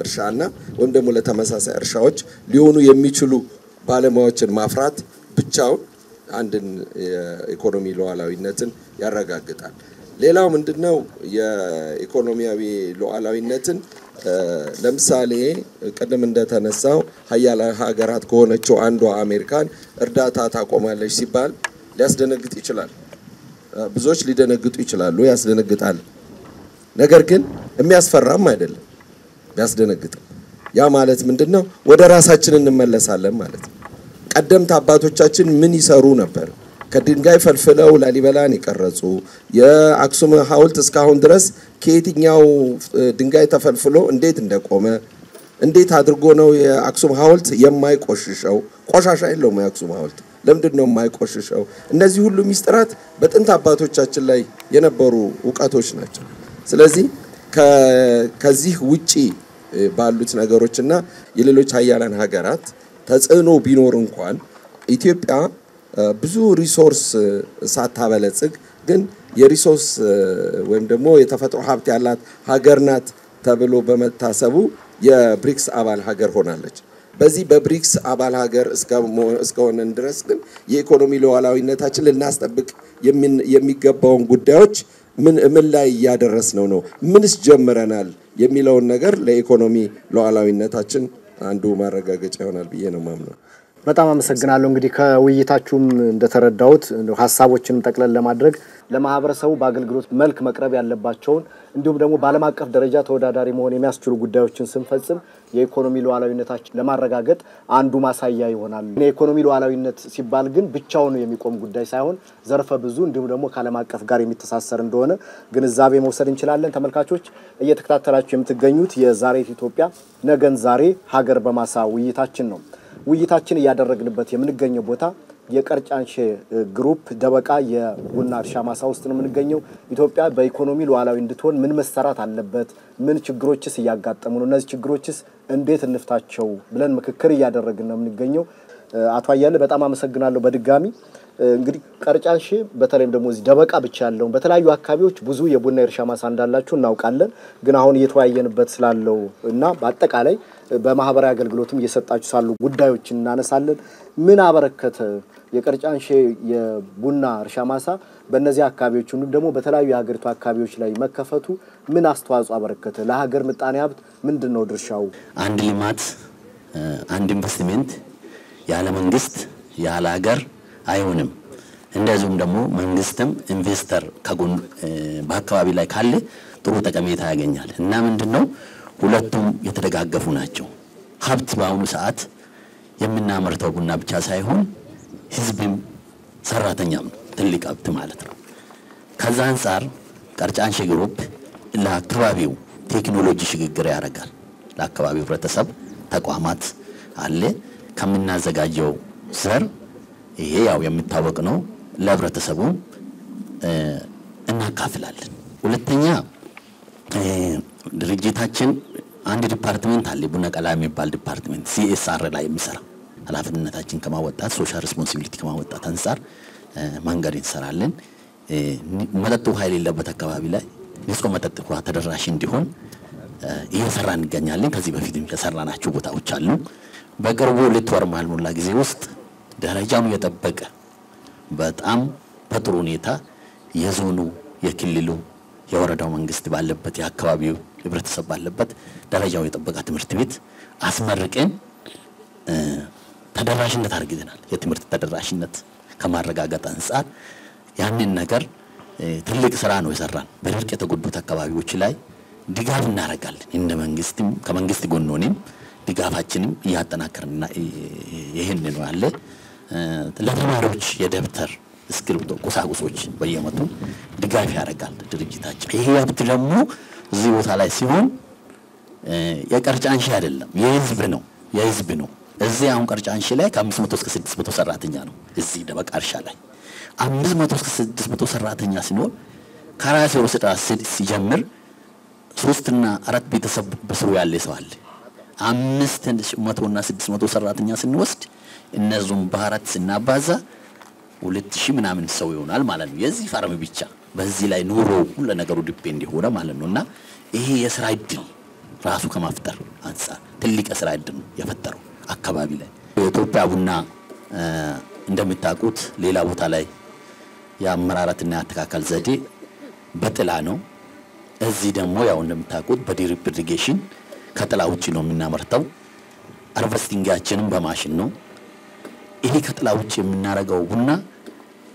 እርሻና ወይም ደግሞ ለተመሳሳይ እርሻዎች ሊሆኑ የሚችሉ ባለሙያዎችን ማፍራት ብቻውን አንድን የኢኮኖሚ ሉዓላዊነትን ያረጋግጣል። ሌላው ምንድነው? የኢኮኖሚያዊ ሉዓላዊነትን ለምሳሌ ቀደም እንደተነሳው ሀያል ሀገራት ከሆነችው አንዷ አሜሪካን እርዳታ ታቆማለች ሲባል ሊያስደነግጥ ይችላል። ብዙዎች ሊደነግጡ ይችላሉ፣ ያስደነግጣል። ነገር ግን የሚያስፈራም አይደለም፣ ያስደነግጣል። ያ ማለት ምንድነው? ወደ ራሳችን እንመለሳለን ማለት ነው። ቀደምት አባቶቻችን ምን ይሰሩ ነበር? ከድንጋይ ፈልፍለው ላሊበላን ይቀረጹ። የአክሱም ሐውልት እስካሁን ድረስ ከየትኛው ድንጋይ ተፈልፍሎ እንዴት እንደቆመ እንዴት አድርጎ ነው የአክሱም ሐውልት የማይቆሽሸው? ቆሻሻ የለውም የአክሱም ሐውልት። ለምንድን ነው የማይቆሽሸው? እነዚህ ሁሉ ሚስጥራት በጥንት አባቶቻችን ላይ የነበሩ ዕውቀቶች ናቸው። ስለዚህ ከዚህ ውጪ ባሉት ነገሮችና የሌሎች ሀያላን ሀገራት ተጽዕኖ ቢኖር እንኳን ኢትዮጵያ ብዙ ሪሶርስ ሳታበለጽግ ግን የሪሶርስ ወይም ደግሞ የተፈጥሮ ሀብት ያላት ሀገር ናት ተብሎ በመታሰቡ የብሪክስ አባል ሀገር ሆናለች። በዚህ በብሪክስ አባል ሀገር እስከሆነን ድረስ ግን የኢኮኖሚ ሉዓላዊነታችን ልናስጠብቅ የሚገባውን ጉዳዮች ምን ላይ እያደረስነው ነው፣ ምንስ ጀምረናል የሚለውን ነገር ለኢኮኖሚ ሉዓላዊነታችን አንዱ ማረጋገጫ ይሆናል ብዬ ነው ማምነው። በጣም አመሰግናለሁ። እንግዲህ ከውይይታችሁም እንደተረዳሁት ሐሳቦችን ጠቅለል ለማድረግ ለማህበረሰቡ በአገልግሎት መልክ መቅረብ ያለባቸውን እንዲሁም ደግሞ በዓለም አቀፍ ደረጃ ተወዳዳሪ መሆን የሚያስችሉ ጉዳዮችን ስንፈጽም የኢኮኖሚ ሉዓላዊነታችን ለማረጋገጥ አንዱ ማሳያ ይሆናል። የኢኮኖሚ ሉዓላዊነት ሲባል ግን ብቻውን የሚቆም ጉዳይ ሳይሆን ዘርፈ ብዙ እንዲሁም ደግሞ ከዓለም አቀፍ ጋር የሚተሳሰር እንደሆነ ግንዛቤ መውሰድ እንችላለን። ተመልካቾች እየተከታተላችሁ የምትገኙት የዛሬት ኢትዮጵያ ነገን ዛሬ ሀገር በማሳ ውይይታችን ነው። ውይይታችን እያደረግንበት የምንገኘው ቦታ የቀርጫንሼ ግሩፕ ደበቃ የቡና እርሻ ማሳ ውስጥ ነው የምንገኘው። ኢትዮጵያ በኢኮኖሚ ሉዓላዊ እንድትሆን ምን መሰራት አለበት? ምን ችግሮችስ እያጋጠሙ ነው? እነዚህ ችግሮችስ እንዴት እንፍታቸው ብለን ምክክር እያደረግን ነው የምንገኘው። አቶ አያለ በጣም አመሰግናለሁ በድጋሚ። እንግዲህ ቀርጫንሼ በተለይም ደግሞ እዚህ ደበቃ ብቻ ያለው በተለያዩ አካባቢዎች ብዙ የቡና እርሻ ማሳ እንዳላችሁ እናውቃለን። ግን አሁን እየተወያየንበት ስላለው እና በአጠቃላይ በማህበራዊ አገልግሎትም እየሰጣችሁ ሳሉ ጉዳዮችን እናነሳለን። ምን አበረከተ የቀርጫንሼ የቡና እርሻ ማሳ በእነዚህ አካባቢዎች ሁሉ ደግሞ በተለያዩ የሀገሪቱ አካባቢዎች ላይ መከፈቱ ምን አስተዋጽኦ አበረከተ? ለሀገር ምጣኔ ሀብት ምንድነው ድርሻው? አንድ ልማት አንድ ኢንቨስትመንት ያለ መንግስት ያለ ሀገር አይሆንም። እንደዚሁም ደግሞ መንግስትም ኢንቨስተር ከጎን በአካባቢ ላይ ካለ ጥሩ ጠቀሜታ ያገኛል እና ምንድነው ሁለቱም የተደጋገፉ ናቸው። ሀብት በአሁኑ ሰዓት የምናመርተው ቡና ብቻ ሳይሆን ህዝብም ሰራተኛም ትልቅ ሀብት ማለት ነው። ከዛ አንፃር ቀርጫንሼ ግሩፕ ለአካባቢው ቴክኖሎጂ ሽግግር ያደርጋል። ለአካባቢው ህብረተሰብ ተቋማት አለ ከምናዘጋጀው ዘር ይሄ ያው የሚታወቅ ነው ለህብረተሰቡ እናካፍላለን። ሁለተኛ ድርጅታችን አንድ ዲፓርትመንት አለ ቡና ቀላ የሚባል ዲፓርትመንት CSR ላይ የሚሰራ ኃላፊነታችን ከማወጣት ሶሻል ሪስፖንሲቢሊቲ ከማወጣት አንፃር መንገድ እንሰራለን። መጠጥ ውሃ የሌለበት አካባቢ ላይ ንጹህ መጠጥ ውሃ ተደራሽ እንዲሆን እየሰራን እንገኛለን። ከዚህ በፊትም የሰራናቸው ቦታዎች አሉ። በቅርቡ ለተወር ማልሞላ ጊዜ ውስጥ ደረጃውን የጠበቀ በጣም በጥሩ ሁኔታ የዞኑ የክልሉ የወረዳው መንግስት ባለበት የአካባቢው ህብረተሰብ ባለበት ደረጃው የጠበቀ ትምህርት ቤት አስመርቀን ተደራሽነት አድርገናል። የትምህርት ተደራሽነት ከማረጋገጥ አንፃር ያንን ነገር ትልቅ ስራ ነው የሰራን። በድርቅ የተጎዱት አካባቢዎች ላይ ድጋፍ እናደርጋለን። እንደ መንግስትም ከመንግስት ጎን ሆነን ድጋፋችንም ያጠናከርና ይሄን ነው ያለ። ለተማሪዎች የደብተር እስክሪብቶ ቁሳቁሶች በየመቱ ድጋፍ ያደርጋል ድርጅታችን። ይሄ ሀብት ደግሞ እዚህ ቦታ ላይ ሲሆን የቀርጫንሼ አይደለም የህዝብ ነው። እዚህ አሁን ቀርጫንሼ ላይ ከ500 እስከ 600 ሰራተኛ ነው። እዚህ ደበቃ እርሻ ላይ 500 እስከ 600 ሰራተኛ ሲኖር ከራሴ ወስዳ ሲጀምር 3 እና 4 ቤተሰብ በስሩ ያለ ሰው አለ። 500 እና 600 ሰራተኛ ስንወስድ እነዚህም በአራት ስናባዛ 2000 ምናምን ሰው ይሆናል ማለት ነው። የዚህ ፋርም ብቻ በዚህ ላይ ኑሮ ሁሉ ነገሩ ዲፔንድ ይሆነ ማለት ነውና ይሄ የስራ እድል ራሱ ከማፍጠር አንፃር ትልቅ የስራ እድል ነው የፈጠረው አካባቢ ላይ። የኢትዮጵያ ቡና እንደምታውቁት ሌላ ቦታ ላይ የአመራረትና የአተካከል ዘዴ በጥላ ነው። እዚህ ደግሞ ያው እንደምታውቁት በድሪፕ ኢሪጌሽን ከጥላ ውጪ ነው የምናመርተው። ሃርቨስቲንጋችንም በማሽን ነው። ይሄ ከጥላ ውጪ የምናረጋው ቡና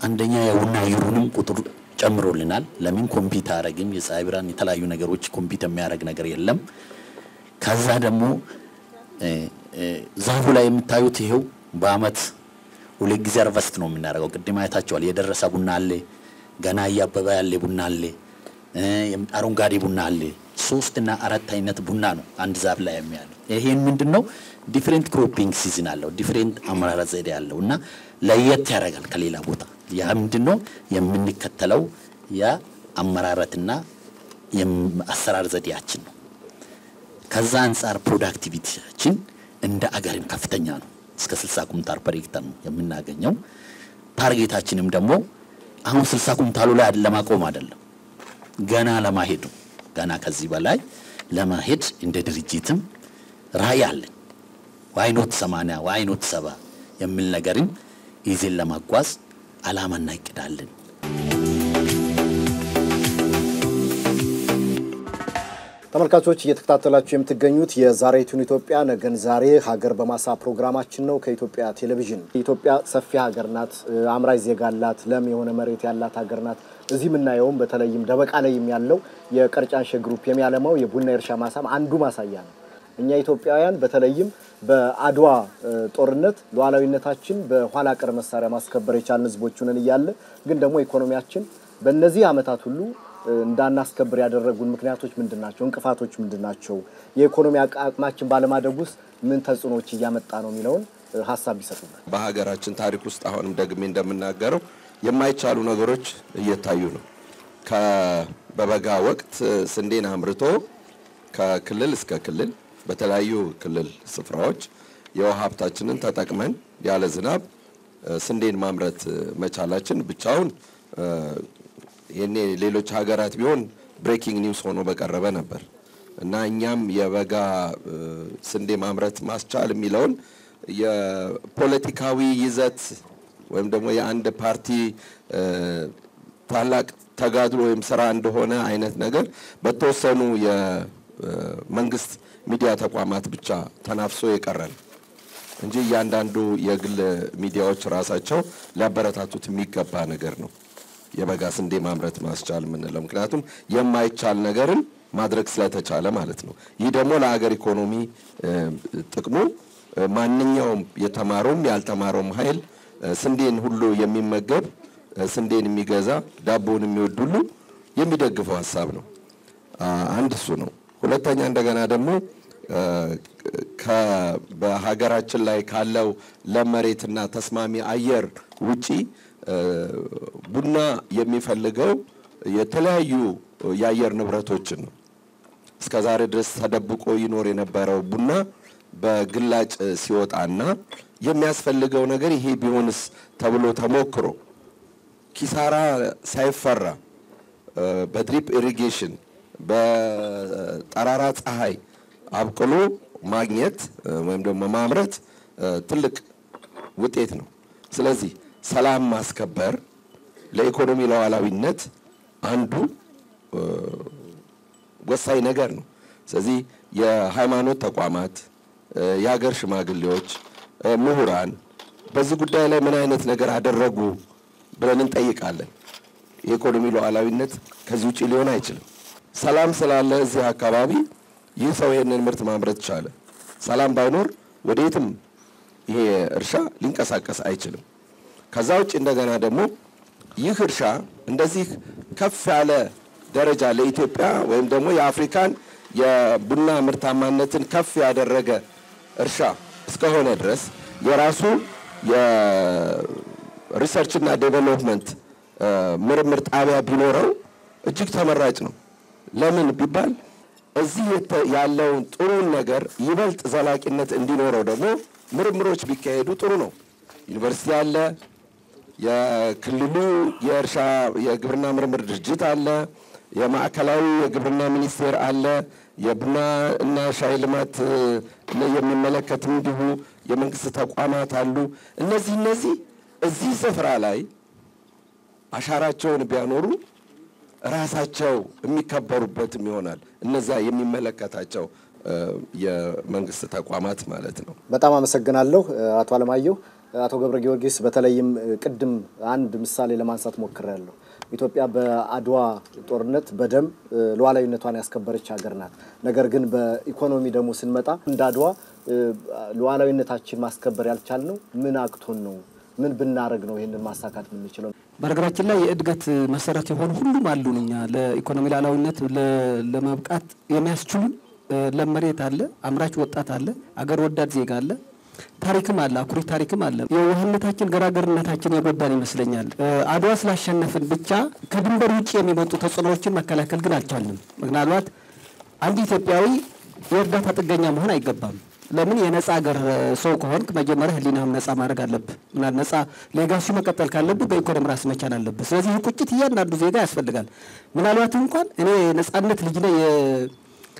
አንደኛ የቡና ይሩንም ቁጥር ጨምሮልናል። ለምን ኮምፒውተር አረግም የፀሐይ ብርሃን የተለያዩ ነገሮች ኮምፒውተር የሚያረግ ነገር የለም። ከዛ ደግሞ ዛፉ ላይ የምታዩት ይሄው በአመት 2 ጊዜ ሃርቨስት ነው የምናረጋው። ቅድም አይታችኋል። የደረሰ ቡና አለ፣ ገና እያበበ ያለ ቡና አለ፣ አረንጓዴ ቡና አለ። 3 እና 4 አይነት ቡና ነው አንድ ዛፍ ላይ የሚያለው። ይሄን ምንድነው ዲፈረንት ክሮፒንግ ሲዝን አለው፣ ዲፈረንት አመራረት ዘዴ አለው እና ለየት ያደርጋል ከሌላ ቦታ። ያ ምንድነው የምንከተለው የአመራረትና የአሰራር ዘዴያችን ነው። ከዛ አንፃር ፕሮዳክቲቪቲያችን እንደ አገርም ከፍተኛ ነው። እስከ 60 ኩንታል ፐር ሄክታር ነው የምናገኘው። ታርጌታችንም ደግሞ አሁን 60 ኩንታሉ ላይ ለማቆም አይደለም፣ ገና ለማሄድ ገና ከዚህ በላይ ለማሄድ እንደ ድርጅትም ራዕይ አለን። ዋይኖት 80 ዋይኖት 70 የሚል ነገርን ይዘን ለማጓዝ አላማና እቅዳለን። ተመልካቾች እየተከታተላችሁ የምትገኙት የዛሬቱን ኢትዮጵያ ነገን ዛሬ ሀገር በማሳ ፕሮግራማችን ነው ከኢትዮጵያ ቴሌቪዥን። ኢትዮጵያ ሰፊ ሀገር ናት፣ አምራች ዜጋ አላት፣ ለም የሆነ መሬት ያላት ሀገር ናት። እዚህ ምናየውም በተለይም ደበቃ ላይም ያለው የቀርጫንሼ ግሩፕ የሚያለማው የቡና እርሻ ማሳም አንዱ ማሳያ ነው። እኛ ኢትዮጵያውያን በተለይም በአድዋ ጦርነት ሉዓላዊነታችን በኋላ ቀር መሳሪያ ማስከበር የቻልን ህዝቦች ሆነን እያለ ግን ደግሞ ኢኮኖሚያችን በእነዚህ አመታት ሁሉ እንዳናስከብር ያደረጉን ምክንያቶች ምንድናቸው? እንቅፋቶች ምንድናቸው? የኢኮኖሚ አቅማችን ባለማደጉስ ምን ተጽዕኖዎች እያመጣ ነው የሚለውን ሐሳብ ይሰጡናል። በሀገራችን ታሪክ ውስጥ አሁንም ደግሜ እንደምናገረው የማይቻሉ ነገሮች እየታዩ ነው። በበጋ ወቅት ስንዴን አምርቶ ከክልል እስከ ክልል በተለያዩ ክልል ስፍራዎች የውሃ ሀብታችንን ተጠቅመን ያለ ዝናብ ስንዴን ማምረት መቻላችን ብቻውን የኔ ሌሎች ሀገራት ቢሆን ብሬኪንግ ኒውስ ሆኖ በቀረበ ነበር እና እኛም የበጋ ስንዴ ማምረት ማስቻል የሚለውን የፖለቲካዊ ይዘት ወይም ደግሞ የአንድ ፓርቲ ታላቅ ተጋድሎ ወይም ስራ እንደሆነ አይነት ነገር በተወሰኑ የመንግስት ሚዲያ ተቋማት ብቻ ተናፍሶ የቀረን እንጂ እያንዳንዱ የግል ሚዲያዎች ራሳቸው ሊያበረታቱት የሚገባ ነገር ነው የበጋ ስንዴ ማምረት ማስቻል የምንለው። ምክንያቱም የማይቻል ነገርን ማድረግ ስለተቻለ ማለት ነው። ይህ ደግሞ ለሀገር ኢኮኖሚ ጥቅሙ ማንኛውም የተማረውም ያልተማረውም ኃይል ስንዴን ሁሉ የሚመገብ ስንዴን የሚገዛ ዳቦን የሚወድ ሁሉ የሚደግፈው ሀሳብ ነው። አንድ እሱ ነው። ሁለተኛ እንደገና ደግሞ በሀገራችን ላይ ካለው ለም መሬትና ተስማሚ አየር ውጪ ቡና የሚፈልገው የተለያዩ የአየር ንብረቶችን ነው። እስከዛሬ ድረስ ተደብቆ ይኖር የነበረው ቡና በግላጭ ሲወጣና የሚያስፈልገው ነገር ይሄ ቢሆንስ ተብሎ ተሞክሮ ኪሳራ ሳይፈራ በድሪፕ ኢሪጌሽን በጠራራ ፀሐይ አብቅሎ ማግኘት ወይም ደግሞ ማምረት ትልቅ ውጤት ነው። ስለዚህ ሰላም ማስከበር ለኢኮኖሚ ለዋላዊነት አንዱ ወሳኝ ነገር ነው። ስለዚህ የሃይማኖት ተቋማት፣ የሀገር ሽማግሌዎች፣ ምሁራን በዚህ ጉዳይ ላይ ምን አይነት ነገር አደረጉ ብለን እንጠይቃለን። የኢኮኖሚ ሉዓላዊነት ከዚህ ውጪ ሊሆን አይችልም። ሰላም ስላለ እዚህ አካባቢ ይህ ሰው ይሄንን ምርት ማምረት ቻለ። ሰላም ባይኖር ወዴትም ይሄ እርሻ ሊንቀሳቀስ አይችልም። ከዛ ውጪ እንደገና ደግሞ ይህ እርሻ እንደዚህ ከፍ ያለ ደረጃ ለኢትዮጵያ ወይም ደግሞ የአፍሪካን የቡና ምርታማነትን ከፍ ያደረገ እርሻ እስከሆነ ድረስ የራሱ የሪሰርችና ዴቨሎፕመንት ምርምር ጣቢያ ቢኖረው እጅግ ተመራጭ ነው። ለምን ቢባል እዚህ ያለውን ጥሩን ነገር ይበልጥ ዘላቂነት እንዲኖረው ደግሞ ምርምሮች ቢካሄዱ ጥሩ ነው። ዩኒቨርሲቲ አለ፣ የክልሉ የእርሻ የግብርና ምርምር ድርጅት አለ፣ የማዕከላዊ የግብርና ሚኒስቴር አለ፣ የቡና እና ሻይ ልማት የሚመለከትም እንዲሁ የመንግስት ተቋማት አሉ። እነዚህ እዚህ ስፍራ ላይ አሻራቸውን ቢያኖሩ ራሳቸው የሚከበሩበትም ይሆናል። እነዛ የሚመለከታቸው የመንግስት ተቋማት ማለት ነው። በጣም አመሰግናለሁ አቶ አለማየሁ። አቶ ገብረ ጊዮርጊስ በተለይም ቅድም አንድ ምሳሌ ለማንሳት ሞክሬያለሁ። ኢትዮጵያ በአድዋ ጦርነት በደም ሉዓላዊነቷን ያስከበረች ሀገር ናት። ነገር ግን በኢኮኖሚ ደግሞ ስንመጣ እንደ አድዋ ሉዓላዊነታችን ማስከበር ያልቻልነው ምን አቅቶን ነው? ምን ብናረግ ነው ይሄንን ማሳካት የምንችለው? በነገራችን ላይ የእድገት መሰረት የሆኑ ሁሉም አሉን። እኛ ለኢኮኖሚ ሉዓላዊነት ለመብቃት የሚያስችሉን ለም መሬት አለ፣ አምራች ወጣት አለ፣ አገር ወዳድ ዜጋ አለ፣ ታሪክም አለ፣ አኩሪ ታሪክም አለ። የዋህነታችን ገራገርነታችን የጎዳን ይመስለኛል። አድዋ ስላሸነፍን ብቻ ከድንበር ውጭ የሚመጡ ተጽዕኖዎችን መከላከል ግን አልቻልንም። ምክንያቱም አንድ ኢትዮጵያዊ የእርዳታ ጥገኛ መሆን አይገባም። ለምን የነጻ ሀገር ሰው ከሆንክ መጀመሪያ ህሊናህም ነጻ ማድረግ አለብህ። ምናል ነጻ ሌጋሲ መቀጠል ካለብህ በኢኮኖሚ ራስ መቻል አለብህ። ስለዚህ ቁጭት እያንዳንዱ ዜጋ ያስፈልጋል። ምናልባት እንኳን እኔ ነጻነት ልጅ ነኝ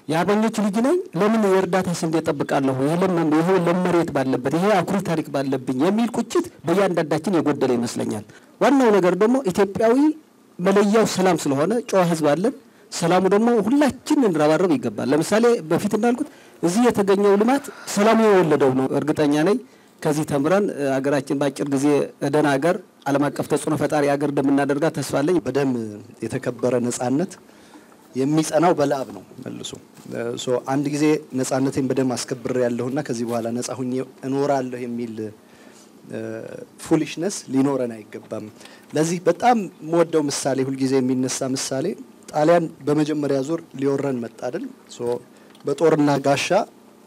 የአርበኞች ልጅ ነኝ፣ ለምን የእርዳታ ስንዴ እጠብቃለሁ? ይሄ ለመሬት ባለበት ይሄ አኩሪ ታሪክ ባለብኝ የሚል ቁጭት በእያንዳንዳችን የጎደለ ይመስለኛል። ዋናው ነገር ደግሞ ኢትዮጵያዊ መለያው ሰላም ስለሆነ ጨዋ ህዝብ አለን። ሰላሙ ደግሞ ሁላችን እንረባረብ ይገባል። ለምሳሌ በፊት እንዳልኩት እዚህ የተገኘው ልማት ሰላሙ የወለደው ነው። እርግጠኛ ነኝ ከዚህ ተምረን አገራችን ባጭር ጊዜ ደህና ሀገር ዓለም አቀፍ ተጽዕኖ ፈጣሪ ሀገር እንደምናደርጋት ተስፋ አለኝ። በደም የተከበረ ነጻነት የሚጸናው በላብ ነው መልሶ አንድ ጊዜ ነጻነቴን በደም አስከብር ያለሁና ከዚህ በኋላ ነጻ ሁኜ እኖራለሁ የሚል ፉሊሽነስ ሊኖረን አይገባም። ለዚህ በጣም የምወደው ምሳሌ ሁልጊዜ የሚነሳ ምሳሌ ጣሊያን በመጀመሪያ ዙር ሊወረን መጣ አይደል? በጦርና ጋሻ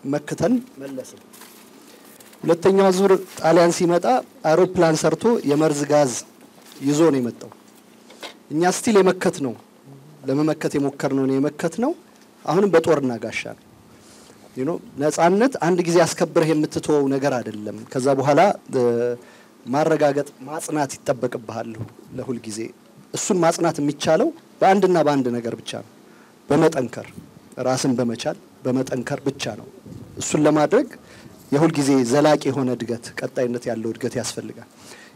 መክተን መለስን። ሁለተኛው ዙር ጣሊያን ሲመጣ አውሮፕላን ሰርቶ የመርዝ ጋዝ ይዞ ነው የመጣው። እኛ ስቲል የመከት ነው ለመመከት የሞከርነው ነው የመከት ነው። አሁንም በጦርና ጋሻ ነው። ነጻነት አንድ ጊዜ አስከብረህ የምትተወው ነገር አይደለም። ከዛ በኋላ ማረጋገጥ ማጽናት ይጠበቅብሃል ለሁል ጊዜ። እሱን ማጽናት የሚቻለው በአንድና በአንድ ነገር ብቻ ነው፣ በመጠንከር ራስን በመቻል በመጠንከር ብቻ ነው። እሱን ለማድረግ የሁል ጊዜ ዘላቂ የሆነ እድገት ቀጣይነት ያለው እድገት ያስፈልጋል።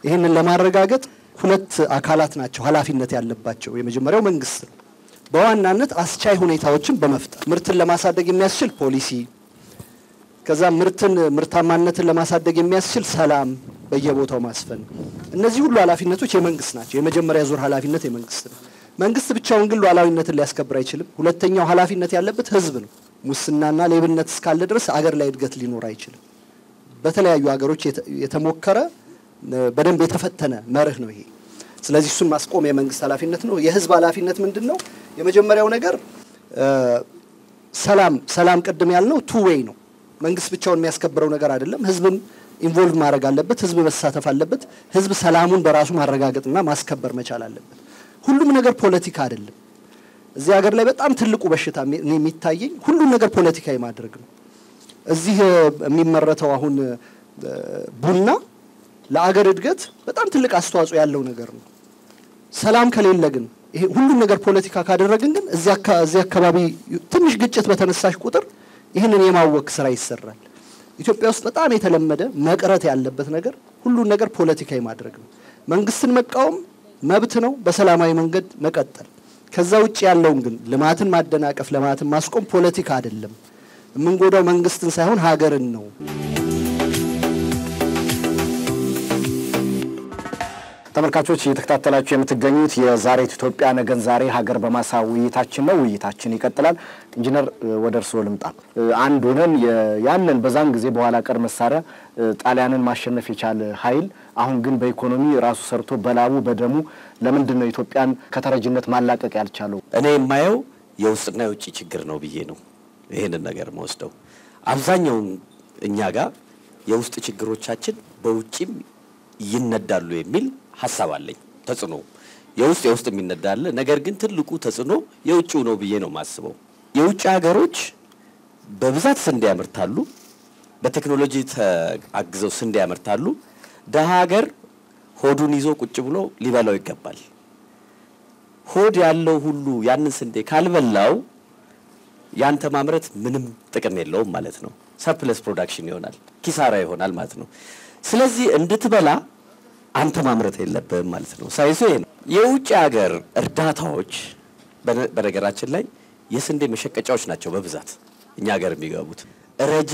ይህንን ለማረጋገጥ ሁለት አካላት ናቸው ኃላፊነት ያለባቸው። የመጀመሪያው መንግስት ነው። በዋናነት አስቻይ ሁኔታዎችን በመፍጠር ምርትን ለማሳደግ የሚያስችል ፖሊሲ፣ ከዛ ምርታማነትን ለማሳደግ የሚያስችል ሰላም በየቦታው ማስፈን። እነዚህ ሁሉ ኃላፊነቶች የመንግስት ናቸው። የመጀመሪያ ዙር ኃላፊነት የመንግስት ነው። መንግስት ብቻውን ግን ሉዓላዊነትን ሊያስከብር አይችልም። ሁለተኛው ኃላፊነት ያለበት ህዝብ ነው። ሙስናና ሌብነት እስካለ ድረስ አገር ላይ እድገት ሊኖር አይችልም። በተለያዩ ሀገሮች የተሞከረ በደንብ የተፈተነ መርህ ነው ይሄ። ስለዚህ እሱን ማስቆም የመንግስት ኃላፊነት ነው። የህዝብ ኃላፊነት ምንድነው? የመጀመሪያው ነገር ሰላም ቅድም ያልነው ቱ ዌይ ነው። መንግስት ብቻውን የሚያስከብረው ነገር አይደለም። ህዝብም ኢንቮልቭ ማድረግ አለበት። ህዝብ መሳተፍ አለበት። ህዝብ ሰላሙን በራሱ ማረጋገጥና ማስከበር መቻል አለበት። ሁሉም ነገር ፖለቲካ አይደለም። እዚህ ሀገር ላይ በጣም ትልቁ በሽታ የሚታየኝ ሁሉም ነገር ፖለቲካዊ ማድረግ ነው። እዚህ የሚመረተው አሁን ቡና ለአገር እድገት በጣም ትልቅ አስተዋጽኦ ያለው ነገር ነው። ሰላም ከሌለ ግን ይሄ ሁሉም ነገር ፖለቲካ ካደረግን ግን እዚህ አካባቢ ትንሽ ግጭት በተነሳሽ ቁጥር ይህንን የማወክ ስራ ይሰራል። ኢትዮጵያ ውስጥ በጣም የተለመደ መቅረት ያለበት ነገር ሁሉን ነገር ፖለቲካዊ ማድረግ ነው። መንግስትን መቃወም መብት ነው፣ በሰላማዊ መንገድ መቀጠል። ከዛ ውጭ ያለውን ግን ልማትን ማደናቀፍ፣ ልማትን ማስቆም ፖለቲካ አይደለም። የምንጎዳው መንግስትን ሳይሆን ሀገርን ነው። ተመልካቾች እየተከታተላችሁ የምትገኙት የዛሬቱ ኢትዮጵያ ነገን ዛሬ ሀገር በማሳ ውይይታችን ነው። ውይይታችን ይቀጥላል። ኢንጂነር ወደ እርስዎ ልምጣ። አንድ ሆነን ያንን በዛን ጊዜ በኋላ ቀር መሳሪያ ጣሊያንን ማሸነፍ የቻለ ኃይል አሁን ግን በኢኮኖሚ ራሱ ሰርቶ በላቡ በደሙ ለምንድን ነው ኢትዮጵያን ከተረጅነት ማላቀቅ ያልቻለው? እኔ የማየው የውስጥና የውጭ ችግር ነው ብዬ ነው ይሄንን ነገር መወስደው። አብዛኛው እኛ ጋር የውስጥ ችግሮቻችን በውጭም ይነዳሉ የሚል ሐሳብ አለኝ። ተጽዕኖ የውስጥ የሚነዳል፣ ነገር ግን ትልቁ ተጽዕኖ የውጭው ነው ብዬ ነው ማስበው። የውጭ ሀገሮች በብዛት ስንዴ ያመርታሉ፣ በቴክኖሎጂ ተአግዘው ስንዴ ያመርታሉ። ደሃ ሀገር ሆዱን ይዞ ቁጭ ብሎ ሊበላው ይገባል። ሆድ ያለው ሁሉ ያንን ስንዴ ካልበላው ያንተ ማምረት ምንም ጥቅም የለውም ማለት ነው። ሰርፕለስ ፕሮዳክሽን ይሆናል፣ ኪሳራ ይሆናል ማለት ነው። ስለዚህ እንድትበላ አንተ ማምረት የለብህም ማለት ነው። ሳይንሱ ይሄ ነው። የውጭ ሀገር እርዳታዎች በነገራችን ላይ የስንዴ መሸቀጫዎች ናቸው በብዛት እኛ ሀገር የሚገቡት። ረጂ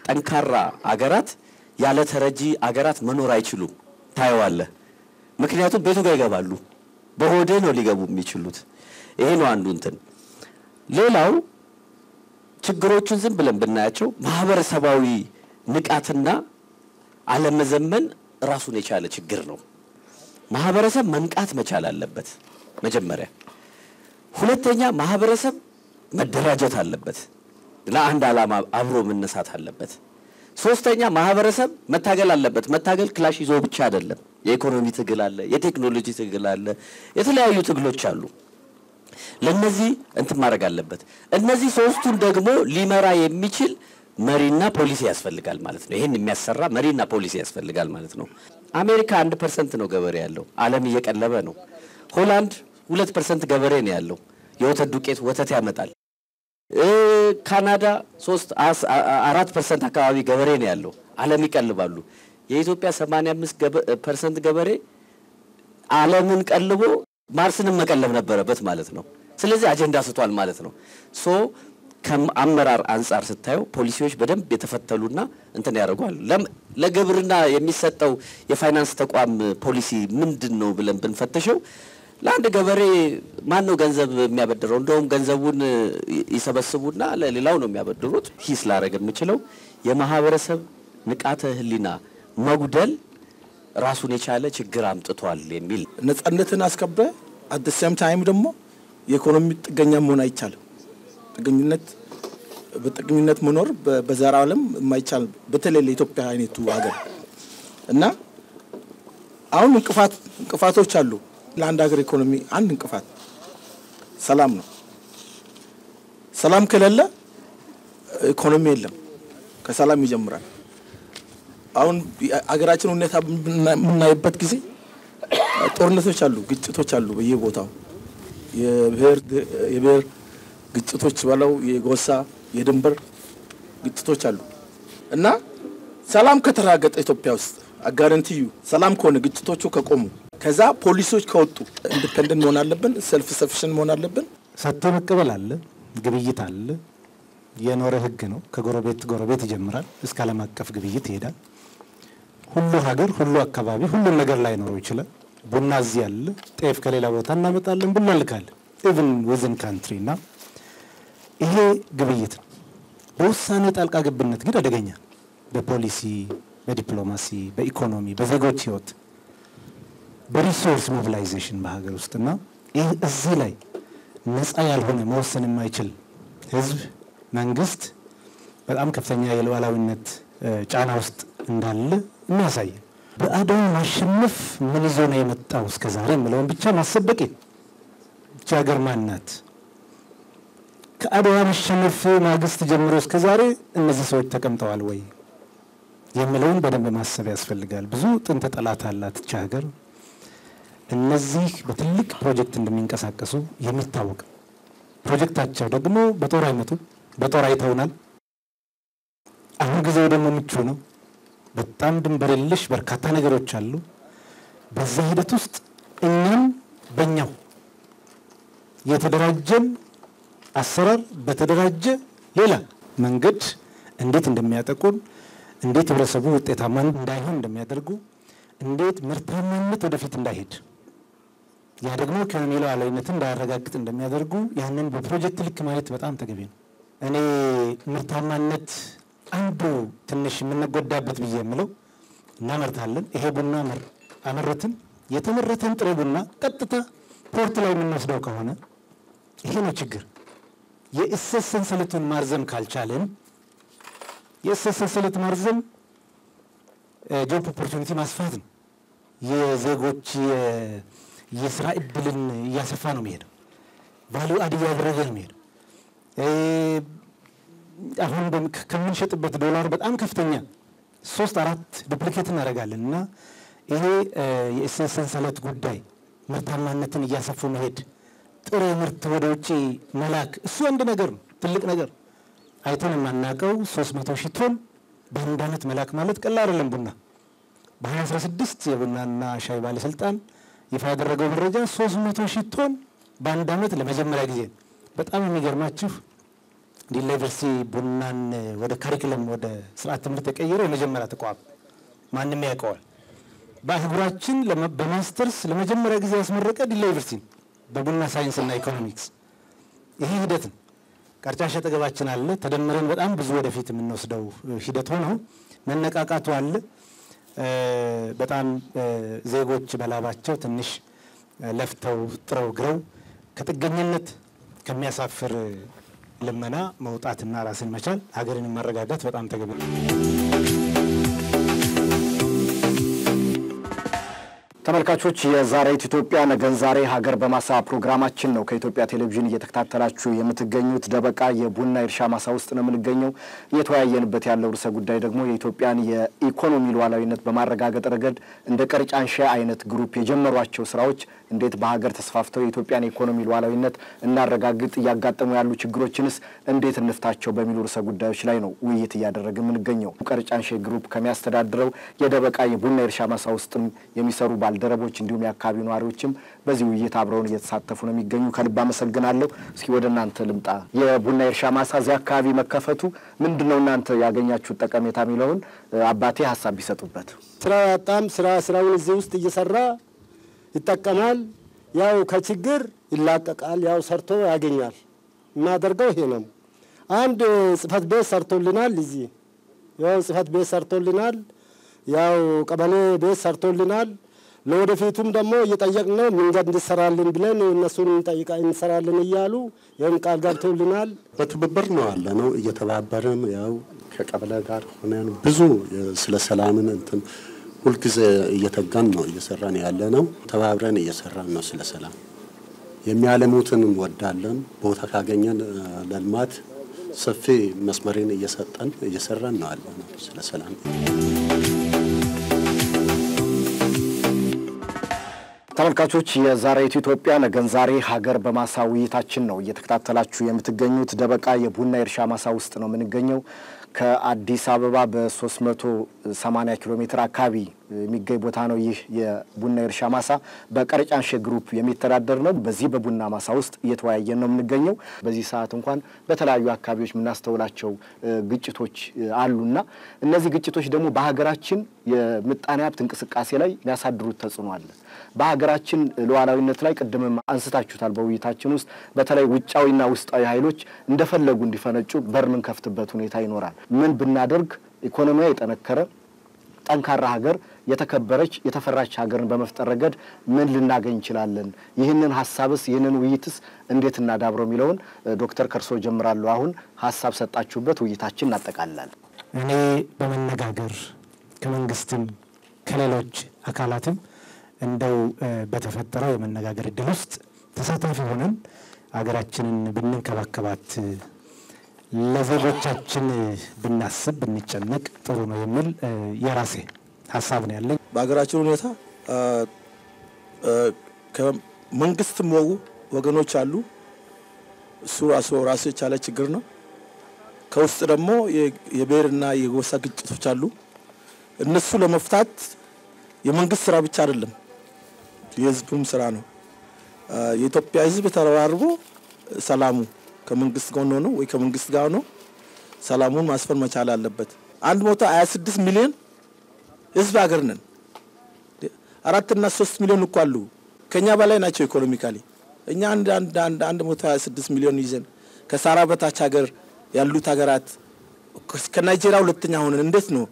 ጠንካራ ሀገራት ያለ ተረጂ ሀገራት መኖር አይችሉም። ታየዋለህ። ምክንያቱም ቤቱ ጋር ይገባሉ፣ በሆዴ ነው ሊገቡ የሚችሉት። ይሄ ነው አንዱ እንትን። ሌላው ችግሮቹን ዝም ብለን ብናያቸው ማህበረሰባዊ ንቃትና አለመዘመን ራሱን የቻለ ችግር ነው። ማህበረሰብ መንቃት መቻል አለበት መጀመሪያ። ሁለተኛ ማህበረሰብ መደራጀት አለበት፣ ለአንድ ዓላማ አብሮ መነሳት አለበት። ሶስተኛ ማህበረሰብ መታገል አለበት። መታገል ክላሽ ይዞ ብቻ አይደለም። የኢኮኖሚ ትግል አለ፣ የቴክኖሎጂ ትግል አለ፣ የተለያዩ ትግሎች አሉ። ለነዚህ እንትን ማድረግ አለበት። እነዚህ ሶስቱን ደግሞ ሊመራ የሚችል መሪና ፖሊሲ ያስፈልጋል ማለት ነው። ይሄን የሚያሰራ መሪና ፖሊሲ ያስፈልጋል ማለት ነው። አሜሪካ 1% ነው ገበሬ ያለው፣ ዓለም እየቀለበ ነው። ሆላንድ 2% ገበሬ ነው ያለው፣ የወተት ዱቄት ወተት ያመጣል። ካናዳ 4% አካባቢ ገበሬ ነው ያለው፣ ዓለም ይቀልባሉ። የኢትዮጵያ 85% ገበሬ ዓለምን ቀልቦ ማርስንም መቀለብ ነበረበት ማለት ነው። ስለዚህ አጀንዳ ስቷል ማለት ነው። ከአመራር አንፃር ስታየው ፖሊሲዎች በደንብ የተፈተሉና እንትን ያደርጓል። ለግብርና የሚሰጠው የፋይናንስ ተቋም ፖሊሲ ምንድነው ብለን ብንፈተሸው ለአንድ ገበሬ ማን ነው ገንዘብ የሚያበድረው? እንደውም ገንዘቡን ይሰበስቡና ለሌላው ነው የሚያበድሩት። ሂስ ላረግ የምችለው የማህበረሰብ ንቃተ ህሊና መጉደል ራሱን የቻለ ችግር አምጥቷል የሚል ነጻነትን አስከበ አት ዘ ሴም ታይም ደግሞ የኢኮኖሚ ጥገኛ መሆን አይቻልም። በጥገኝነት መኖር በዛሬው ዓለም የማይቻል በተለይ ለኢትዮጵያ አይነቱ ሀገር እና አሁን እንቅፋቶች አሉ። ለአንድ ሀገር ኢኮኖሚ አንድ እንቅፋት ሰላም ነው። ሰላም ከሌለ ኢኮኖሚ የለም፣ ከሰላም ይጀምራል። አሁን ሀገራችን ሁኔታ የምናይበት ጊዜ ጦርነቶች አሉ፣ ግጭቶች አሉ በየቦታው የብሔር ግጭቶች ባለው የጎሳ የድንበር ግጭቶች አሉ እና ሰላም ከተረጋገጠ ኢትዮጵያ ውስጥ አጋረንቲዩ ሰላም ከሆነ ግጭቶቹ ከቆሙ ከዛ ፖሊሶች ከወጡ ኢንዲፔንደንት መሆን አለብን ሰልፍ ሰፊሽንት መሆን አለብን ሰጥቶ መቀበል አለ ግብይት አለ የኖረ ህግ ነው ከጎረቤት ይጀምራል እስከ ዓለም አቀፍ ግብይት ይሄዳል ሁሉ ሀገር ሁሉ አካባቢ ሁሉ ነገር ላይ ኖሮ ይችላል ቡና እዚህ ያለ ጤፍ ከሌላ ቦታ እናመጣለን ቡና ልካለን even within country እና ይሄ ግብይት ነው በውሳኔ ጣልቃ ገብነት ግን አደገኛ በፖሊሲ በዲፕሎማሲ በኢኮኖሚ በዜጎች ህይወት በሪሶርስ ሞቢላይዜሽን በሀገር ውስጥና ይሄ እዚህ ላይ ነፃ ያልሆነ መወሰን የማይችል ህዝብ መንግስት በጣም ከፍተኛ የሉዓላዊነት ጫና ውስጥ እንዳለ የሚያሳይ በአድዋ ማሸነፍ ምን ይዞ ነው የመጣው እስከዛሬ ምለውን ብቻ ማሰበቅ ሀገር ማናት ከአድዋ ማሸነፍ ማግስት ጀምሮ እስከዛሬ እነዚህ ሰዎች ተቀምጠዋል ወይ የሚለውን በደንብ ማሰብ ያስፈልጋል ብዙ ጥንተ ጠላት አላት ሀገር እነዚህ በትልቅ ፕሮጀክት እንደሚንቀሳቀሱ የሚታወቅ ፕሮጀክታቸው ደግሞ በጦር አይመቱ በጦር አይተውናል አሁን ጊዜው ደግሞ ምቹ ነው በጣም ድንበር የለሽ በርካታ ነገሮች አሉ በዛ ሂደት ውስጥ እኛም በእኛው የተደራጀን አሰራር በተደራጀ ሌላ መንገድ እንዴት እንደሚያጠቁን እንዴት ህብረተሰቡ ውጤታማ እንዳይሆን እንደሚያደርጉ እንዴት ምርታማነት ወደፊት እንዳይሄድ ያ ደግሞ ኢኮኖሚ ሉዓላዊነትን እንዳያረጋግጥ እንደሚያደርጉ ያንን በፕሮጀክት ልክ ማየት በጣም ተገቢ ነው እኔ ምርታማነት አንዱ ትንሽ የምንጎዳበት ብዬ የምለው እናመርታለን ይሄ ቡና አመረትን የተመረተን ጥሬ ቡና ቀጥታ ፖርት ላይ የምንወስደው ከሆነ ይሄ ነው ችግር የእሴት ሰንሰለቱን ማርዘም ካልቻለን የእሴት ሰንሰለት ማርዘም ጆብ ኦፖርቹኒቲ ማስፋት ነው የዜጎች የስራ እድልን እያሰፋ ነው የሚሄደው ቫልዩ አድ እያደረገ ነው የሚሄደው አሁን ከምንሸጥበት ዶላር በጣም ከፍተኛ 3-4 ዱፕሊኬት እናደርጋለን እና ይሄ የእሴት ሰንሰለት ጉዳይ ምርታማነትን እያሰፉ መሄድ ጥሬ ምርት ወደ ውጪ መላክ እሱ አንድ ነገር ነው ትልቅ ነገር አይተን የማናውቀው 300,000 ቶን በአንድ ዓመት መላክ ማለት ቀላል አይደለም ቡና በ2016 የቡናና ሻይ ባለስልጣን ይፋ ያደረገው መረጃ 300,000 ቶን በአንድ ዓመት ለመጀመሪያ ጊዜ በጣም የሚገርማችሁ ዲላ ዩኒቨርሲቲ ቡናን ወደ ካሪኩለም ወደ ስርዓት ትምህርት ተቀይሮ የመጀመሪያ ተቋም ማንንም ያውቀዋል በአህጉራችን በማስተርስ ለመጀመሪያ ጊዜ ያስመረቀ ዲላ ዩኒቨርሲቲ በቡና ሳይንስና ኢኮኖሚክስ ይሄ ሂደት ቀርጫሽ አጠገባችን አለ ተደምረን በጣም ብዙ ወደፊት የምንወስደው ሂደት ሆኖ መነቃቃቱ አለ በጣም ዜጎች በላባቸው ትንሽ ለፍተው ጥረው ግረው ከጥገኝነት ከሚያሳፍር ልመና መውጣትና ራስን መቻል ሀገርን ማረጋጋት በጣም ተገቢ ነው ተመልካቾች የዛሬት ኢትዮጵያ ነገን ዛሬ ሀገር በማሳ ፕሮግራማችን ነው ከኢትዮጵያ ቴሌቪዥን እየተከታተላችሁ የምትገኙት ደበቃ የቡና እርሻ ማሳ ውስጥ ነው የምንገኘው እየተወያየንበት ያለው ርዕሰ ጉዳይ ደግሞ የኢትዮጵያን የኢኮኖሚ ሉዓላዊነት በማረጋገጥ ረገድ እንደ ቀርጫንሻ አይነት ግሩፕ የጀመሯቸው ስራዎች እንዴት በሀገር ተስፋፍተው የኢትዮጵያን ኢኮኖሚ ሉዓላዊነት እናረጋግጥ ያጋጠሙ ያሉ ችግሮችንስ እንዴት እንፍታቸው በሚሉ ርዕሰ ጉዳዮች ላይ ነው ውይይት እያደረግን የምንገኘው ቀርጫንሻ ግሩፕ ከሚያስተዳድረው የደበቃ የቡና እርሻ ማሳ ውስጥ የሚሰሩ ባልደረቦች እንዲሁም የአካባቢው ነዋሪዎችም በዚህ ውይይት አብረውን እየተሳተፉ ነው የሚገኙ ከልብ አመሰግናለሁ እስኪ ወደ እናንተ ልምጣ የቡና እርሻ ማሳ እዚህ አካባቢ መከፈቱ ምንድነው እናንተ ያገኛችሁ ጠቀሜታ የሚለውን አባቴ ሐሳብ ቢሰጡበት ስራ ያጣም ስራውን እዚህ ውስጥ እየሰራ ይተከማል ያው ከችግር ይላቀቃል ያው ሰርቶ ያገኛል እናደርገው ይሄ ነው አንድ ጽፈት ቤት ሰርቶልናል እዚህ ያው ጽፈት ቤት ሰርቶልናል ያው ቀበሌ ቤት ሰርቶልናል ለወደፊቱም ደግሞ እየጠየቅነው መንገድ እንድሰራልን ብለን እነሱን እንሰራለን እያሉ ይሄን ቃል ገብተውልናል በትብብር ነው ያለነው እየተባበረን ያው ከቀበሌ ጋር ሆነን ብዙ ስለ ሰላምን እንትን ሁሉ ጊዜ እየተጋን ነው እየሰራን ያለነው ተባብረን እየሰራን ነው ስለ ሰላም የሚያለሙትን ወዳለን ቦታ ካገኘን ለልማት ሰፊ መስመርን እየሰራን ነው ያለነው ስለ ሰላም ተመልካቾች የዛሬት ኢትዮጵያ ነገን ዛሬ ሀገር በማሳ ውይይታችን ነው እየተከታተላችሁ የምትገኙት ደበቃ የቡና እርሻ ማሳ ውስጥ ነው የምንገኘው ከአዲስ አበባ በ380 ኪሎ ሜትር አካባቢ የሚገኝ ቦታ ነው። ይህ የቡና እርሻ ማሳ በቀርጫንሼ ግሩፕ የሚተዳደር ነው። በዚህ በቡና ማሳ ውስጥ እየተወያየን ነው የምንገኘው። በዚህ ሰዓት እንኳን በተለያዩ አካባቢዎች የምናስተውላቸው ግጭቶች አሉና እነዚህ ግጭቶች ደግሞ በሀገራችን የምጣኔ ሀብት እንቅስቃሴ ላይ የሚያሳድሩት ተጽዕኖ አለ። በሀገራችን ሉዓላዊነት ላይ ቅድምም አንስታችሁታል በውይይታችን ውስጥ በተለይ ውጫዊና ውስጣዊ ኃይሎች እንደፈለጉ እንዲፈነጩ በር ምን ከፍትበት ሁኔታ ይኖራል። ምን ብናደርግ ኢኮኖሚያ የጠነከረ ጠንካራ ሀገር የተከበረች የተፈራች ሀገርን በመፍጠር ረገድ ምን ልናገኝ እንችላለን? ይህንን ሐሳብስ ይህንን ውይይትስ እንዴት እናዳብረው የሚለውን ዶክተር ከርሶ ጀምራሉ። አሁን ሐሳብ ሰጣችሁበት ውይይታችን እናጠቃልላለን። እኔ በመነጋገር ከመንግስትም ከሌሎች አካላትም እንደው በተፈጠረው የመነጋገር እድል ውስጥ ተሳታፊ ሆነን ሀገራችንን ብንንከባከባት ለዜጎቻችን ብናስብ ብንጨነቅ ጥሩ ነው የሚል የራሴ ሐሳብ ነው ያለኝ። በሀገራችን ሁኔታ ከመንግስትም ወገኖች አሉ። እሱ ራሱ የቻለ ችግር ነው። ከውስጥ ደግሞ የብሔርና የጎሳ ግጭቶች አሉ። እነሱ ለመፍታት የመንግስት ስራ ብቻ አይደለም፣ የህዝቡም ስራ ነው። የኢትዮጵያ ህዝብ ተረባርቦ ሰላሙ ከመንግስት ጋር ሆኖ ወይ ከመንግስት ጋር ሆኖ ሰላሙን ማስፈን መቻል አለበት። 126 ሚሊዮን ህዝብ ሀገር ነን። 4 እና 3 ሚሊዮን እኮ አሉ ከኛ በላይ ናቸው ኢኮኖሚካሊ። እኛ 126 ሚሊዮን ይዘን ከሳራ በታች ሀገር ያሉት ሀገራት ከናይጄሪያ ሁለተኛ ሆነን እንዴት ነው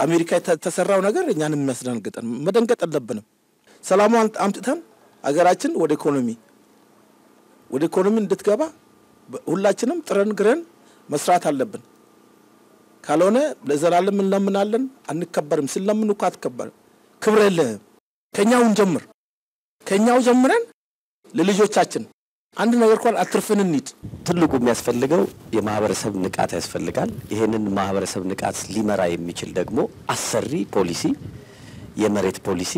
አሜሪካ ተሰራው ነገር እኛንም የሚያስደነግጠን? መደንገጥ አለብንም። ሰላሙን አምጥተን ሀገራችን ወደ ኢኮኖሚ እንድትገባ ሁላችንም ጥረን ግረን መስራት አለብን። ካልሆነ ለዘላለም እንለምናለን፣ አንከበርም። ስለምን እኮ አትከበርም፣ ክብር የለህም። ከኛው ጀምረን ለልጆቻችን አንድ ነገር እንኳን አትርፈን እንሂድ። ትልቁ የሚያስፈልገው የማህበረሰብ ንቃት ያስፈልጋል። ይሄንን ማህበረሰብ ንቃት ሊመራ የሚችል ደግሞ አሰሪ ፖሊሲ፣ የመሬት ፖሊሲ፣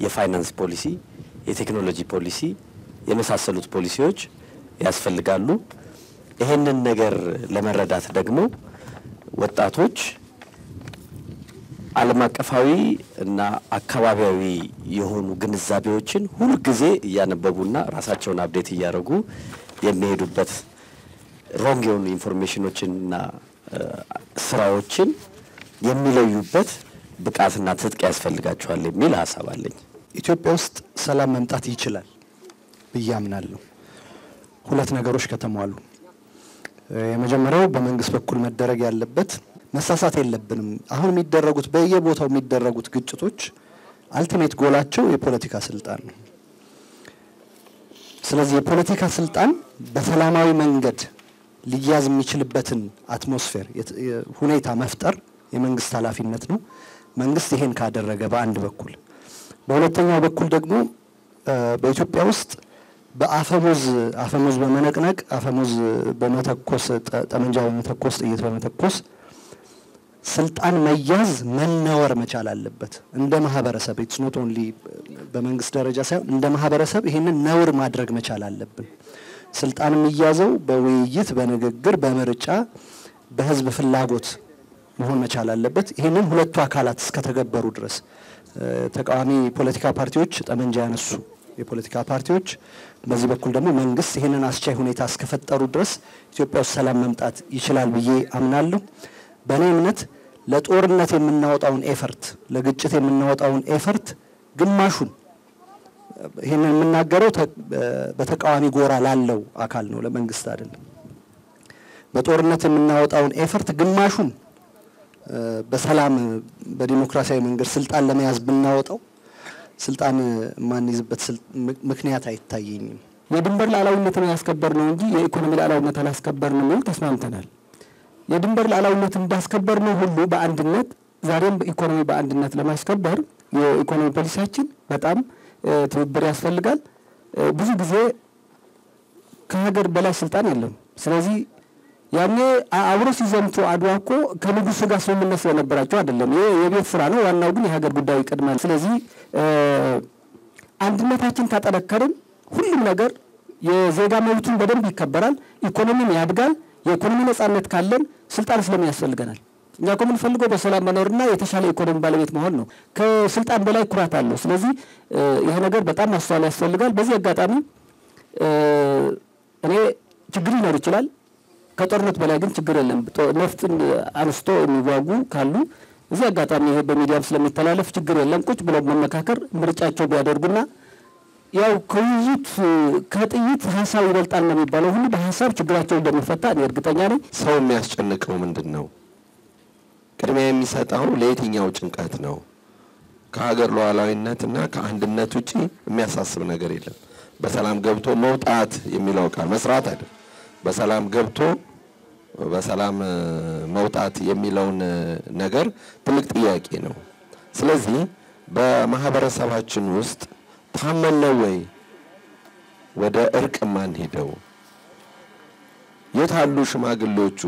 የፋይናንስ ፖሊሲ፣ የቴክኖሎጂ ፖሊሲ የመሳሰሉት ፖሊሲዎች ያስፈልጋሉ። ይሄንን ነገር ለመረዳት ደግሞ ወጣቶች ዓለም አቀፋዊ እና አካባቢያዊ የሆኑ ግንዛቤዎችን ሁሉ ጊዜ እያነበቡና ራሳቸውን አፕዴት እያደረጉ የሚሄዱበት ሮንግ የሆኑ ኢንፎርሜሽኖችንና ስራዎችን የሚለዩበት ብቃትና ትጥቅ ያስፈልጋቸዋል የሚል ሐሳብ አለኝ። ኢትዮጵያ ውስጥ ሰላም መምጣት ይችላል ብዬ አምናለሁ። ሁለት ነገሮች ከተሟሉ፣ የመጀመሪያው በመንግስት በኩል መደረግ ያለበት መሳሳት የለብንም። አሁን የሚደረጉት በየቦታው የሚደረጉት ግጭቶች አልቲሜት ጎላቸው የፖለቲካ ስልጣን ነው። ስለዚህ የፖለቲካ ስልጣን በሰላማዊ መንገድ ሊያዝ የሚችልበትን አትሞስፌር ሁኔታ መፍጠር የመንግስት ኃላፊነት ነው። መንግስት ይሄን ካደረገ በአንድ በኩል፣ በሁለተኛው በኩል ደግሞ በኢትዮጵያ ውስጥ በአፈሙዝ በመነቅነቅ አፈሙዝ በመተኮስ ጠመንጃ በመተኮስ ጥይት በመተኮስ ስልጣን መያዝ መነወር መቻል አለበት። እንደ ማህበረሰብ ኢትስ ኖት ኦንሊ በመንግስት ደረጃ ሳይሆን እንደ ማህበረሰብ ይሄንን ነውር ማድረግ መቻል አለብን። ስልጣን የሚያዘው በውይይት በንግግር በምርጫ በህዝብ ፍላጎት መሆን መቻል አለበት። ይሄንን ሁለቱ አካላት እስከተገበሩ ድረስ ተቃዋሚ ፖለቲካ ፓርቲዎች ጠመንጃ ያነሱ የፖለቲካ ፓርቲዎች በዚህ በኩል ደግሞ መንግስት ይሄንን አስቻይ ሁኔታ እስከፈጠሩ ድረስ ኢትዮጵያ ውስጥ ሰላም መምጣት ይችላል ብዬ አምናለሁ። በእኔ እምነት ለጦርነት የምናወጣውን ኤፈርት ለግጭት የምናወጣውን ኤፈርት ግማሹን ይሄንን የምናገረው በተቃዋሚ ጎራ ላለው አካል ነው፣ ለመንግስት አይደለም። በጦርነት የምናወጣውን ኤፈርት ግማሹን በሰላም በዲሞክራሲያዊ መንገድ ስልጣን ለመያዝ ብናወጣው ስልጣን ማንይዝበት ምክንያት አይታየኝም። የድንበር ሉዓላዊነትን ያስከበር ነው እንጂ የኢኮኖሚ ሉዓላዊነት አላስከበርንም ነው ተስማምተናል። የድንበር ሉዓላዊነት እንዳስከበር ነው ሁሉ በአንድነት ዛሬም በኢኮኖሚ በአንድነት ለማስከበር የኢኮኖሚ ፖሊሲያችን በጣም ትብብር ያስፈልጋል። ብዙ ጊዜ ከሀገር በላይ ስልጣን የለም። ስለዚህ ያኔ አብሮ ሲዘምቱ አድዋ እኮ ከንጉሱ ጋር ስምምነት ስለነበራቸው አይደለም። የቤት ስራ ነው። ዋናው ግን የሀገር ጉዳይ ይቀድማል። ስለዚህ አንድነታችን ካጠነከርን ሁሉም ነገር የዜጋ መብቱን በደንብ ይከበራል፣ ኢኮኖሚም ያድጋል፣ የኢኮኖሚ ነጻነት ካለን ስልጣን ስለሚያስፈልገናል። እኛ እኮ የምንፈልገው በሰላም መኖርና የተሻለ ኢኮኖሚ ባለቤት መሆን ነው። ከስልጣን በላይ ኩራት አለው። ስለዚህ ይሄ ነገር በጣም ማስተዋል ያስፈልጋል። በዚህ አጋጣሚ እኔ ችግር ሊኖር ይችላል። ከጦርነት በላይ ግን ችግር የለም። ነፍጥን አንስቶ የሚዋጉ ካሉ እዚህ አጋጣሚ ይሄ በሚዲያም ስለሚተላለፍ ችግር የለም። ቁጭ ብለው መመካከር ምርጫቸው ቢያደርጉና ያው ከውይይት ከጥይት ሀሳብ ይበልጣል ነው የሚባለው ሁሉ በሀሳብ ችግራቸው እንደሚፈታ እኔ እርግጠኛ ነኝ። ሰው የሚያስጨንቀው ምንድነው? ቅድሚያ የሚሰጠው ለየትኛው ጭንቀት ነው? ከሀገር ሉዓላዊነትና ከአንድነት ውጪ የሚያሳስብ ነገር የለም። በሰላም ገብቶ መውጣት የሚለው ቃል መስራት አይደል? በሰላም ገብቶ በሰላም መውጣት የሚለውን ነገር ትልቅ ጥያቄ ነው። ስለዚህ በማህበረሰባችን ውስጥ ታመን ነው ወይ ወደ እርቅ ማን ሄደው? የት አሉ ሽማግሌዎቹ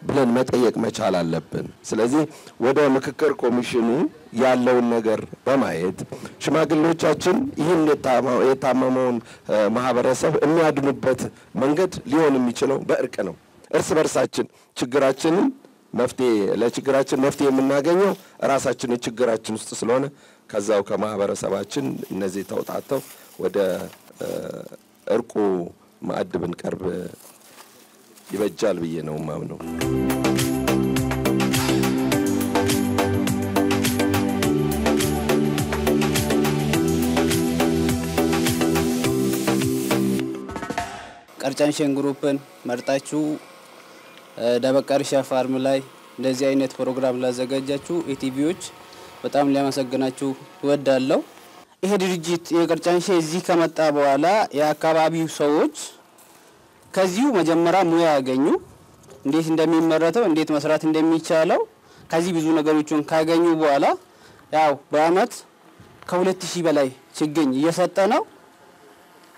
ብለን መጠየቅ መቻል አለብን። ስለዚህ ወደ ምክክር ኮሚሽኑ ያለውን ነገር በማየት ሽማግሌዎቻችን ይህን የታመመውን ማህበረሰብ የሚያድኑበት መንገድ ሊሆን የሚችለው በእርቅ ነው። እርስ በርሳችን ለችግራችን መፍትሄ የምናገኘው ራሳችን ችግራችን ውስጥ ስለሆነ ከዛው ከማህበረሰባችን እነዚህ ተውጣተው ወደ እርቁ ማዕድ ብንቀርብ ይበጃል ብዬ ነው ማምነው። ቀርጫንሸን ግሩፕን መርጣችሁ ደበቀርሻ ፋርም ላይ እንደዚህ አይነት ፕሮግራም ላዘጋጃችሁ ኢቲቪዎች በጣም ሊያመሰግናችሁ እወዳለሁ። ይሄ ድርጅት የቀርጫንሸ እዚህ ከመጣ በኋላ የአካባቢው ሰዎች ከዚሁ መጀመሪያ ሙያ ያገኙ፣ እንዴት እንደሚመረተው እንዴት መስራት እንደሚቻለው ከዚህ ብዙ ነገሮችን ካገኙ በኋላ ያው በአመት ከ2000 በላይ ችግኝ እየሰጠ ነው።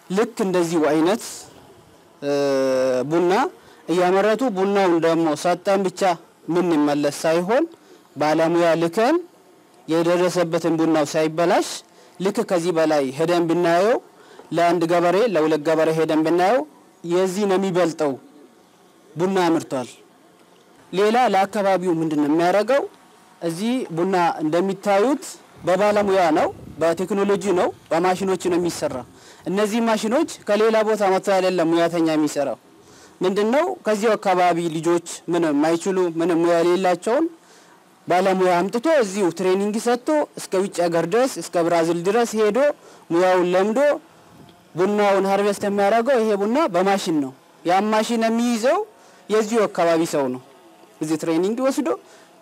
ልክ እንደዚህ አይነት ቡና እያመረቱ ቡናውን ደግሞ ሰጠን ብቻ ምን ይመለስ ሳይሆን ባለሙያ ልከን የደረሰበትን ቡናው ሳይበላሽ ልክ ከዚህ በላይ ሄደን ብናየው ለአንድ ገበሬ ለሁለት ገበሬ ሄደን ብናየው የዚህ ነው የሚበልጠው ቡና አምርቷል። ሌላ ለአካባቢው ምንድነው የሚያደርገው? እዚህ ቡና እንደሚታዩት በባለሙያ ነው፣ በቴክኖሎጂ ነው፣ በማሽኖች ነው የሚሰራ። እነዚህ ማሽኖች ከሌላ ቦታ መጥተው አይደለም ሙያተኛ የሚሰራው። ምንድነው ከዚህ አካባቢ ልጆች ምንም ማይችሉ ምንም ሙያ የሌላቸውን ባለሙያ አምጥቶ እዚሁ ትሬኒንግ ሰጥቶ እስከ ውጭ ሀገር ድረስ እስከ ብራዚል ድረስ ሄዶ ሙያውን ለምዶ ቡናውን ሃርቨስት የሚያደርገው ይሄ ቡና በማሽን ነው። ያ ማሽን የሚይዘው የዚሁ አካባቢ ሰው ነው። እዚህ ትሬኒንግ ወስዶ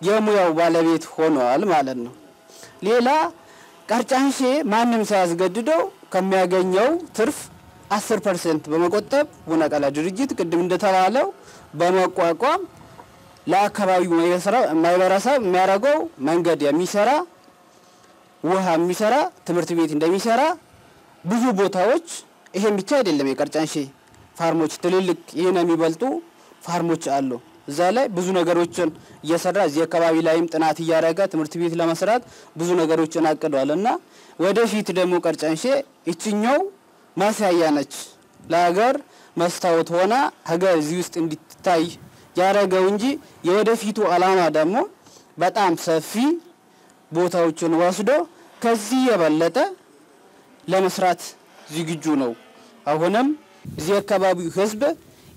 የሙያው ባለቤት ሆኗል ማለት ነው። ሌላ ቀርጫንሸ ማንም ሳያስገድደው ከሚያገኘው ትርፍ 10% በመቆጠብ ቡና ቀላ ድርጅት ቅድም እንደተባለው በመቋቋም ለአካባቢው ማህበረሰብ የሚያደርገው መንገድ የሚሰራ ውሃ የሚሰራ ትምህርት ቤት እንደሚሰራ ብዙ ቦታዎች ይሄን ብቻ አይደለም የቀርጫንሸ ፋርሞች ትልልቅ ይሄን የሚበልጡ ፋርሞች አሉ። እዛ ላይ ብዙ ነገሮችን እየሰራ እዚህ አካባቢ ላይም ጥናት እያደረገ ትምህርት ቤት ለመስራት ብዙ ነገሮችን አቅዷልና ወደፊት ደግሞ ቀርጫንሸ እቺኛው ማሳያ ነች ለሀገር መስታወት ሆና ሀገር እዚህ ውስጥ እንድትታይ ያደረገው እንጂ የወደፊቱ አላማ ደግሞ በጣም ሰፊ ቦታዎችን ወስዶ ከዚህ የበለጠ ለመስራት ዝግጁ ነው። አሁንም እዚህ አካባቢው ህዝብ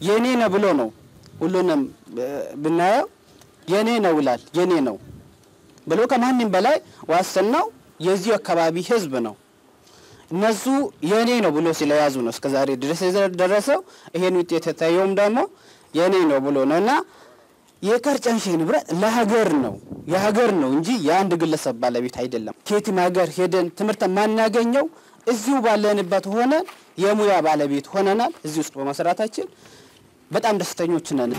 የኔ ነው ብሎ ነው ሁሉንም ብናየው የኔ ነው ይላል። የኔ ነው ብሎ ከማንም በላይ ዋስትናው የዚህ አካባቢ ህዝብ ነው። እነሱ የኔ ነው ብሎ ስለያዙ ነው እስከዛሬ ድረስ የደረሰው። ይሄን ውጤት የታየውም ደግሞ የኔ ነው ብሎ ነውና የቀርጫንሸ ንብረት ለሀገር ነው የሀገር ነው እንጂ የአንድ ግለሰብ ባለቤት አይደለም። ከየትም ሀገር ሄደን ትምህርት ማናገኘው እዚሁ ባለንበት ሆነን የሙያ ባለቤት ሆነናል። እዚህ ውስጥ በመስራታችን በጣም ደስተኞች ነን።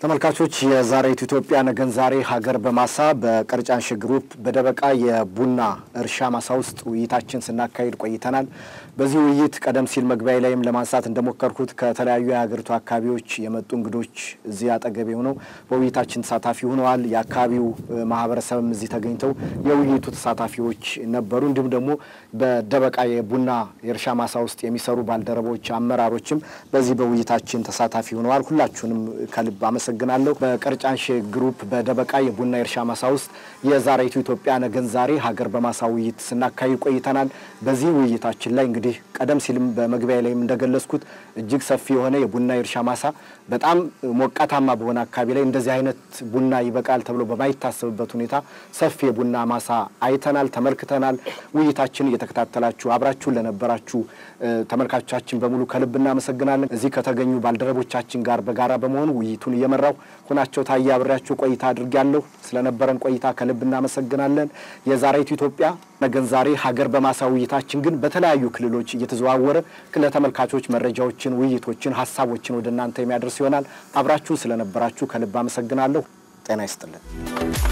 ተመልካቾች የዛሬቱ ኢትዮጵያ ነገን ዛሬ ሀገር በማሳ በቀርጫንሽ ግሩፕ በደበቃ የቡና እርሻ ማሳ ውስጥ ውይይታችን ስናካሂድ ቆይተናል። በዚህ ውይይት ቀደም ሲል መግቢያ ላይም ለማንሳት እንደሞከርኩት ከተለያዩ የሀገሪቱ አካባቢዎች የመጡ እንግዶች እዚህ አጠገብ ሆነው በውይይታችን ተሳታፊ ሆነዋል። የአካባቢው ማህበረሰብም እዚህ ተገኝተው የውይይቱ ተሳታፊዎች ነበሩ። እንዲሁም ደግሞ በደበቃ የቡና የእርሻ ማሳ ውስጥ የሚሰሩ ባልደረቦች አመራሮችም በዚህ በውይይታችን ተሳታፊ ሆነዋል። ሁላችሁንም ከልብ አመሰግናለሁ። በቀርጫንሽ ግሩፕ በደበቃ የቡና የእርሻ ማሳ ውስጥ የዛሬቱ ኢትዮጵያ ነገን ዛሬ ሀገር በማሳ ውይይት ስናካሂድ ቆይተናል። በዚህ ውይይታችን ላይ እንግዲህ ቀደም ሲልም በመግቢያ ላይም እንደገለጽኩት እጅግ ሰፊ የሆነ የቡና የእርሻ ማሳ በጣም ሞቃታማ በሆነ አካባቢ ላይ እንደዚህ አይነት ቡና ይበቃል ተብሎ በማይታሰብበት ሁኔታ ሰፊ የቡና ማሳ አይተናል፣ ተመልክተናል። ውይይታችን እየተከታተላችሁ አብራችሁ ለነበራችሁ ተመልካቾቻችን በሙሉ ከልብ እናመሰግናለን። እዚህ ከተገኙ ባልደረቦቻችን ጋር በጋራ በመሆን ውይይቱን እየመራው ሆናቸው ታያ አብራችሁ ቆይታ አድርጌያለሁ። ስለነበረን ቆይታ ከልብ እናመሰግናለን። የዛሬቱ ኢትዮጵያ ነገን ዛሬ ሀገር በማሳ ውይይታችን ግን በተለያዩ ክልሎች እየተዘዋወረ ለተመልካቾች መረጃዎችን፣ ውይይቶችን፣ ሀሳቦችን ወደ እናንተ የሚያደርስ ይሆናል። አብራችሁ ስለነበራችሁ ከልብ አመሰግናለሁ። ጤና ይስጥልን።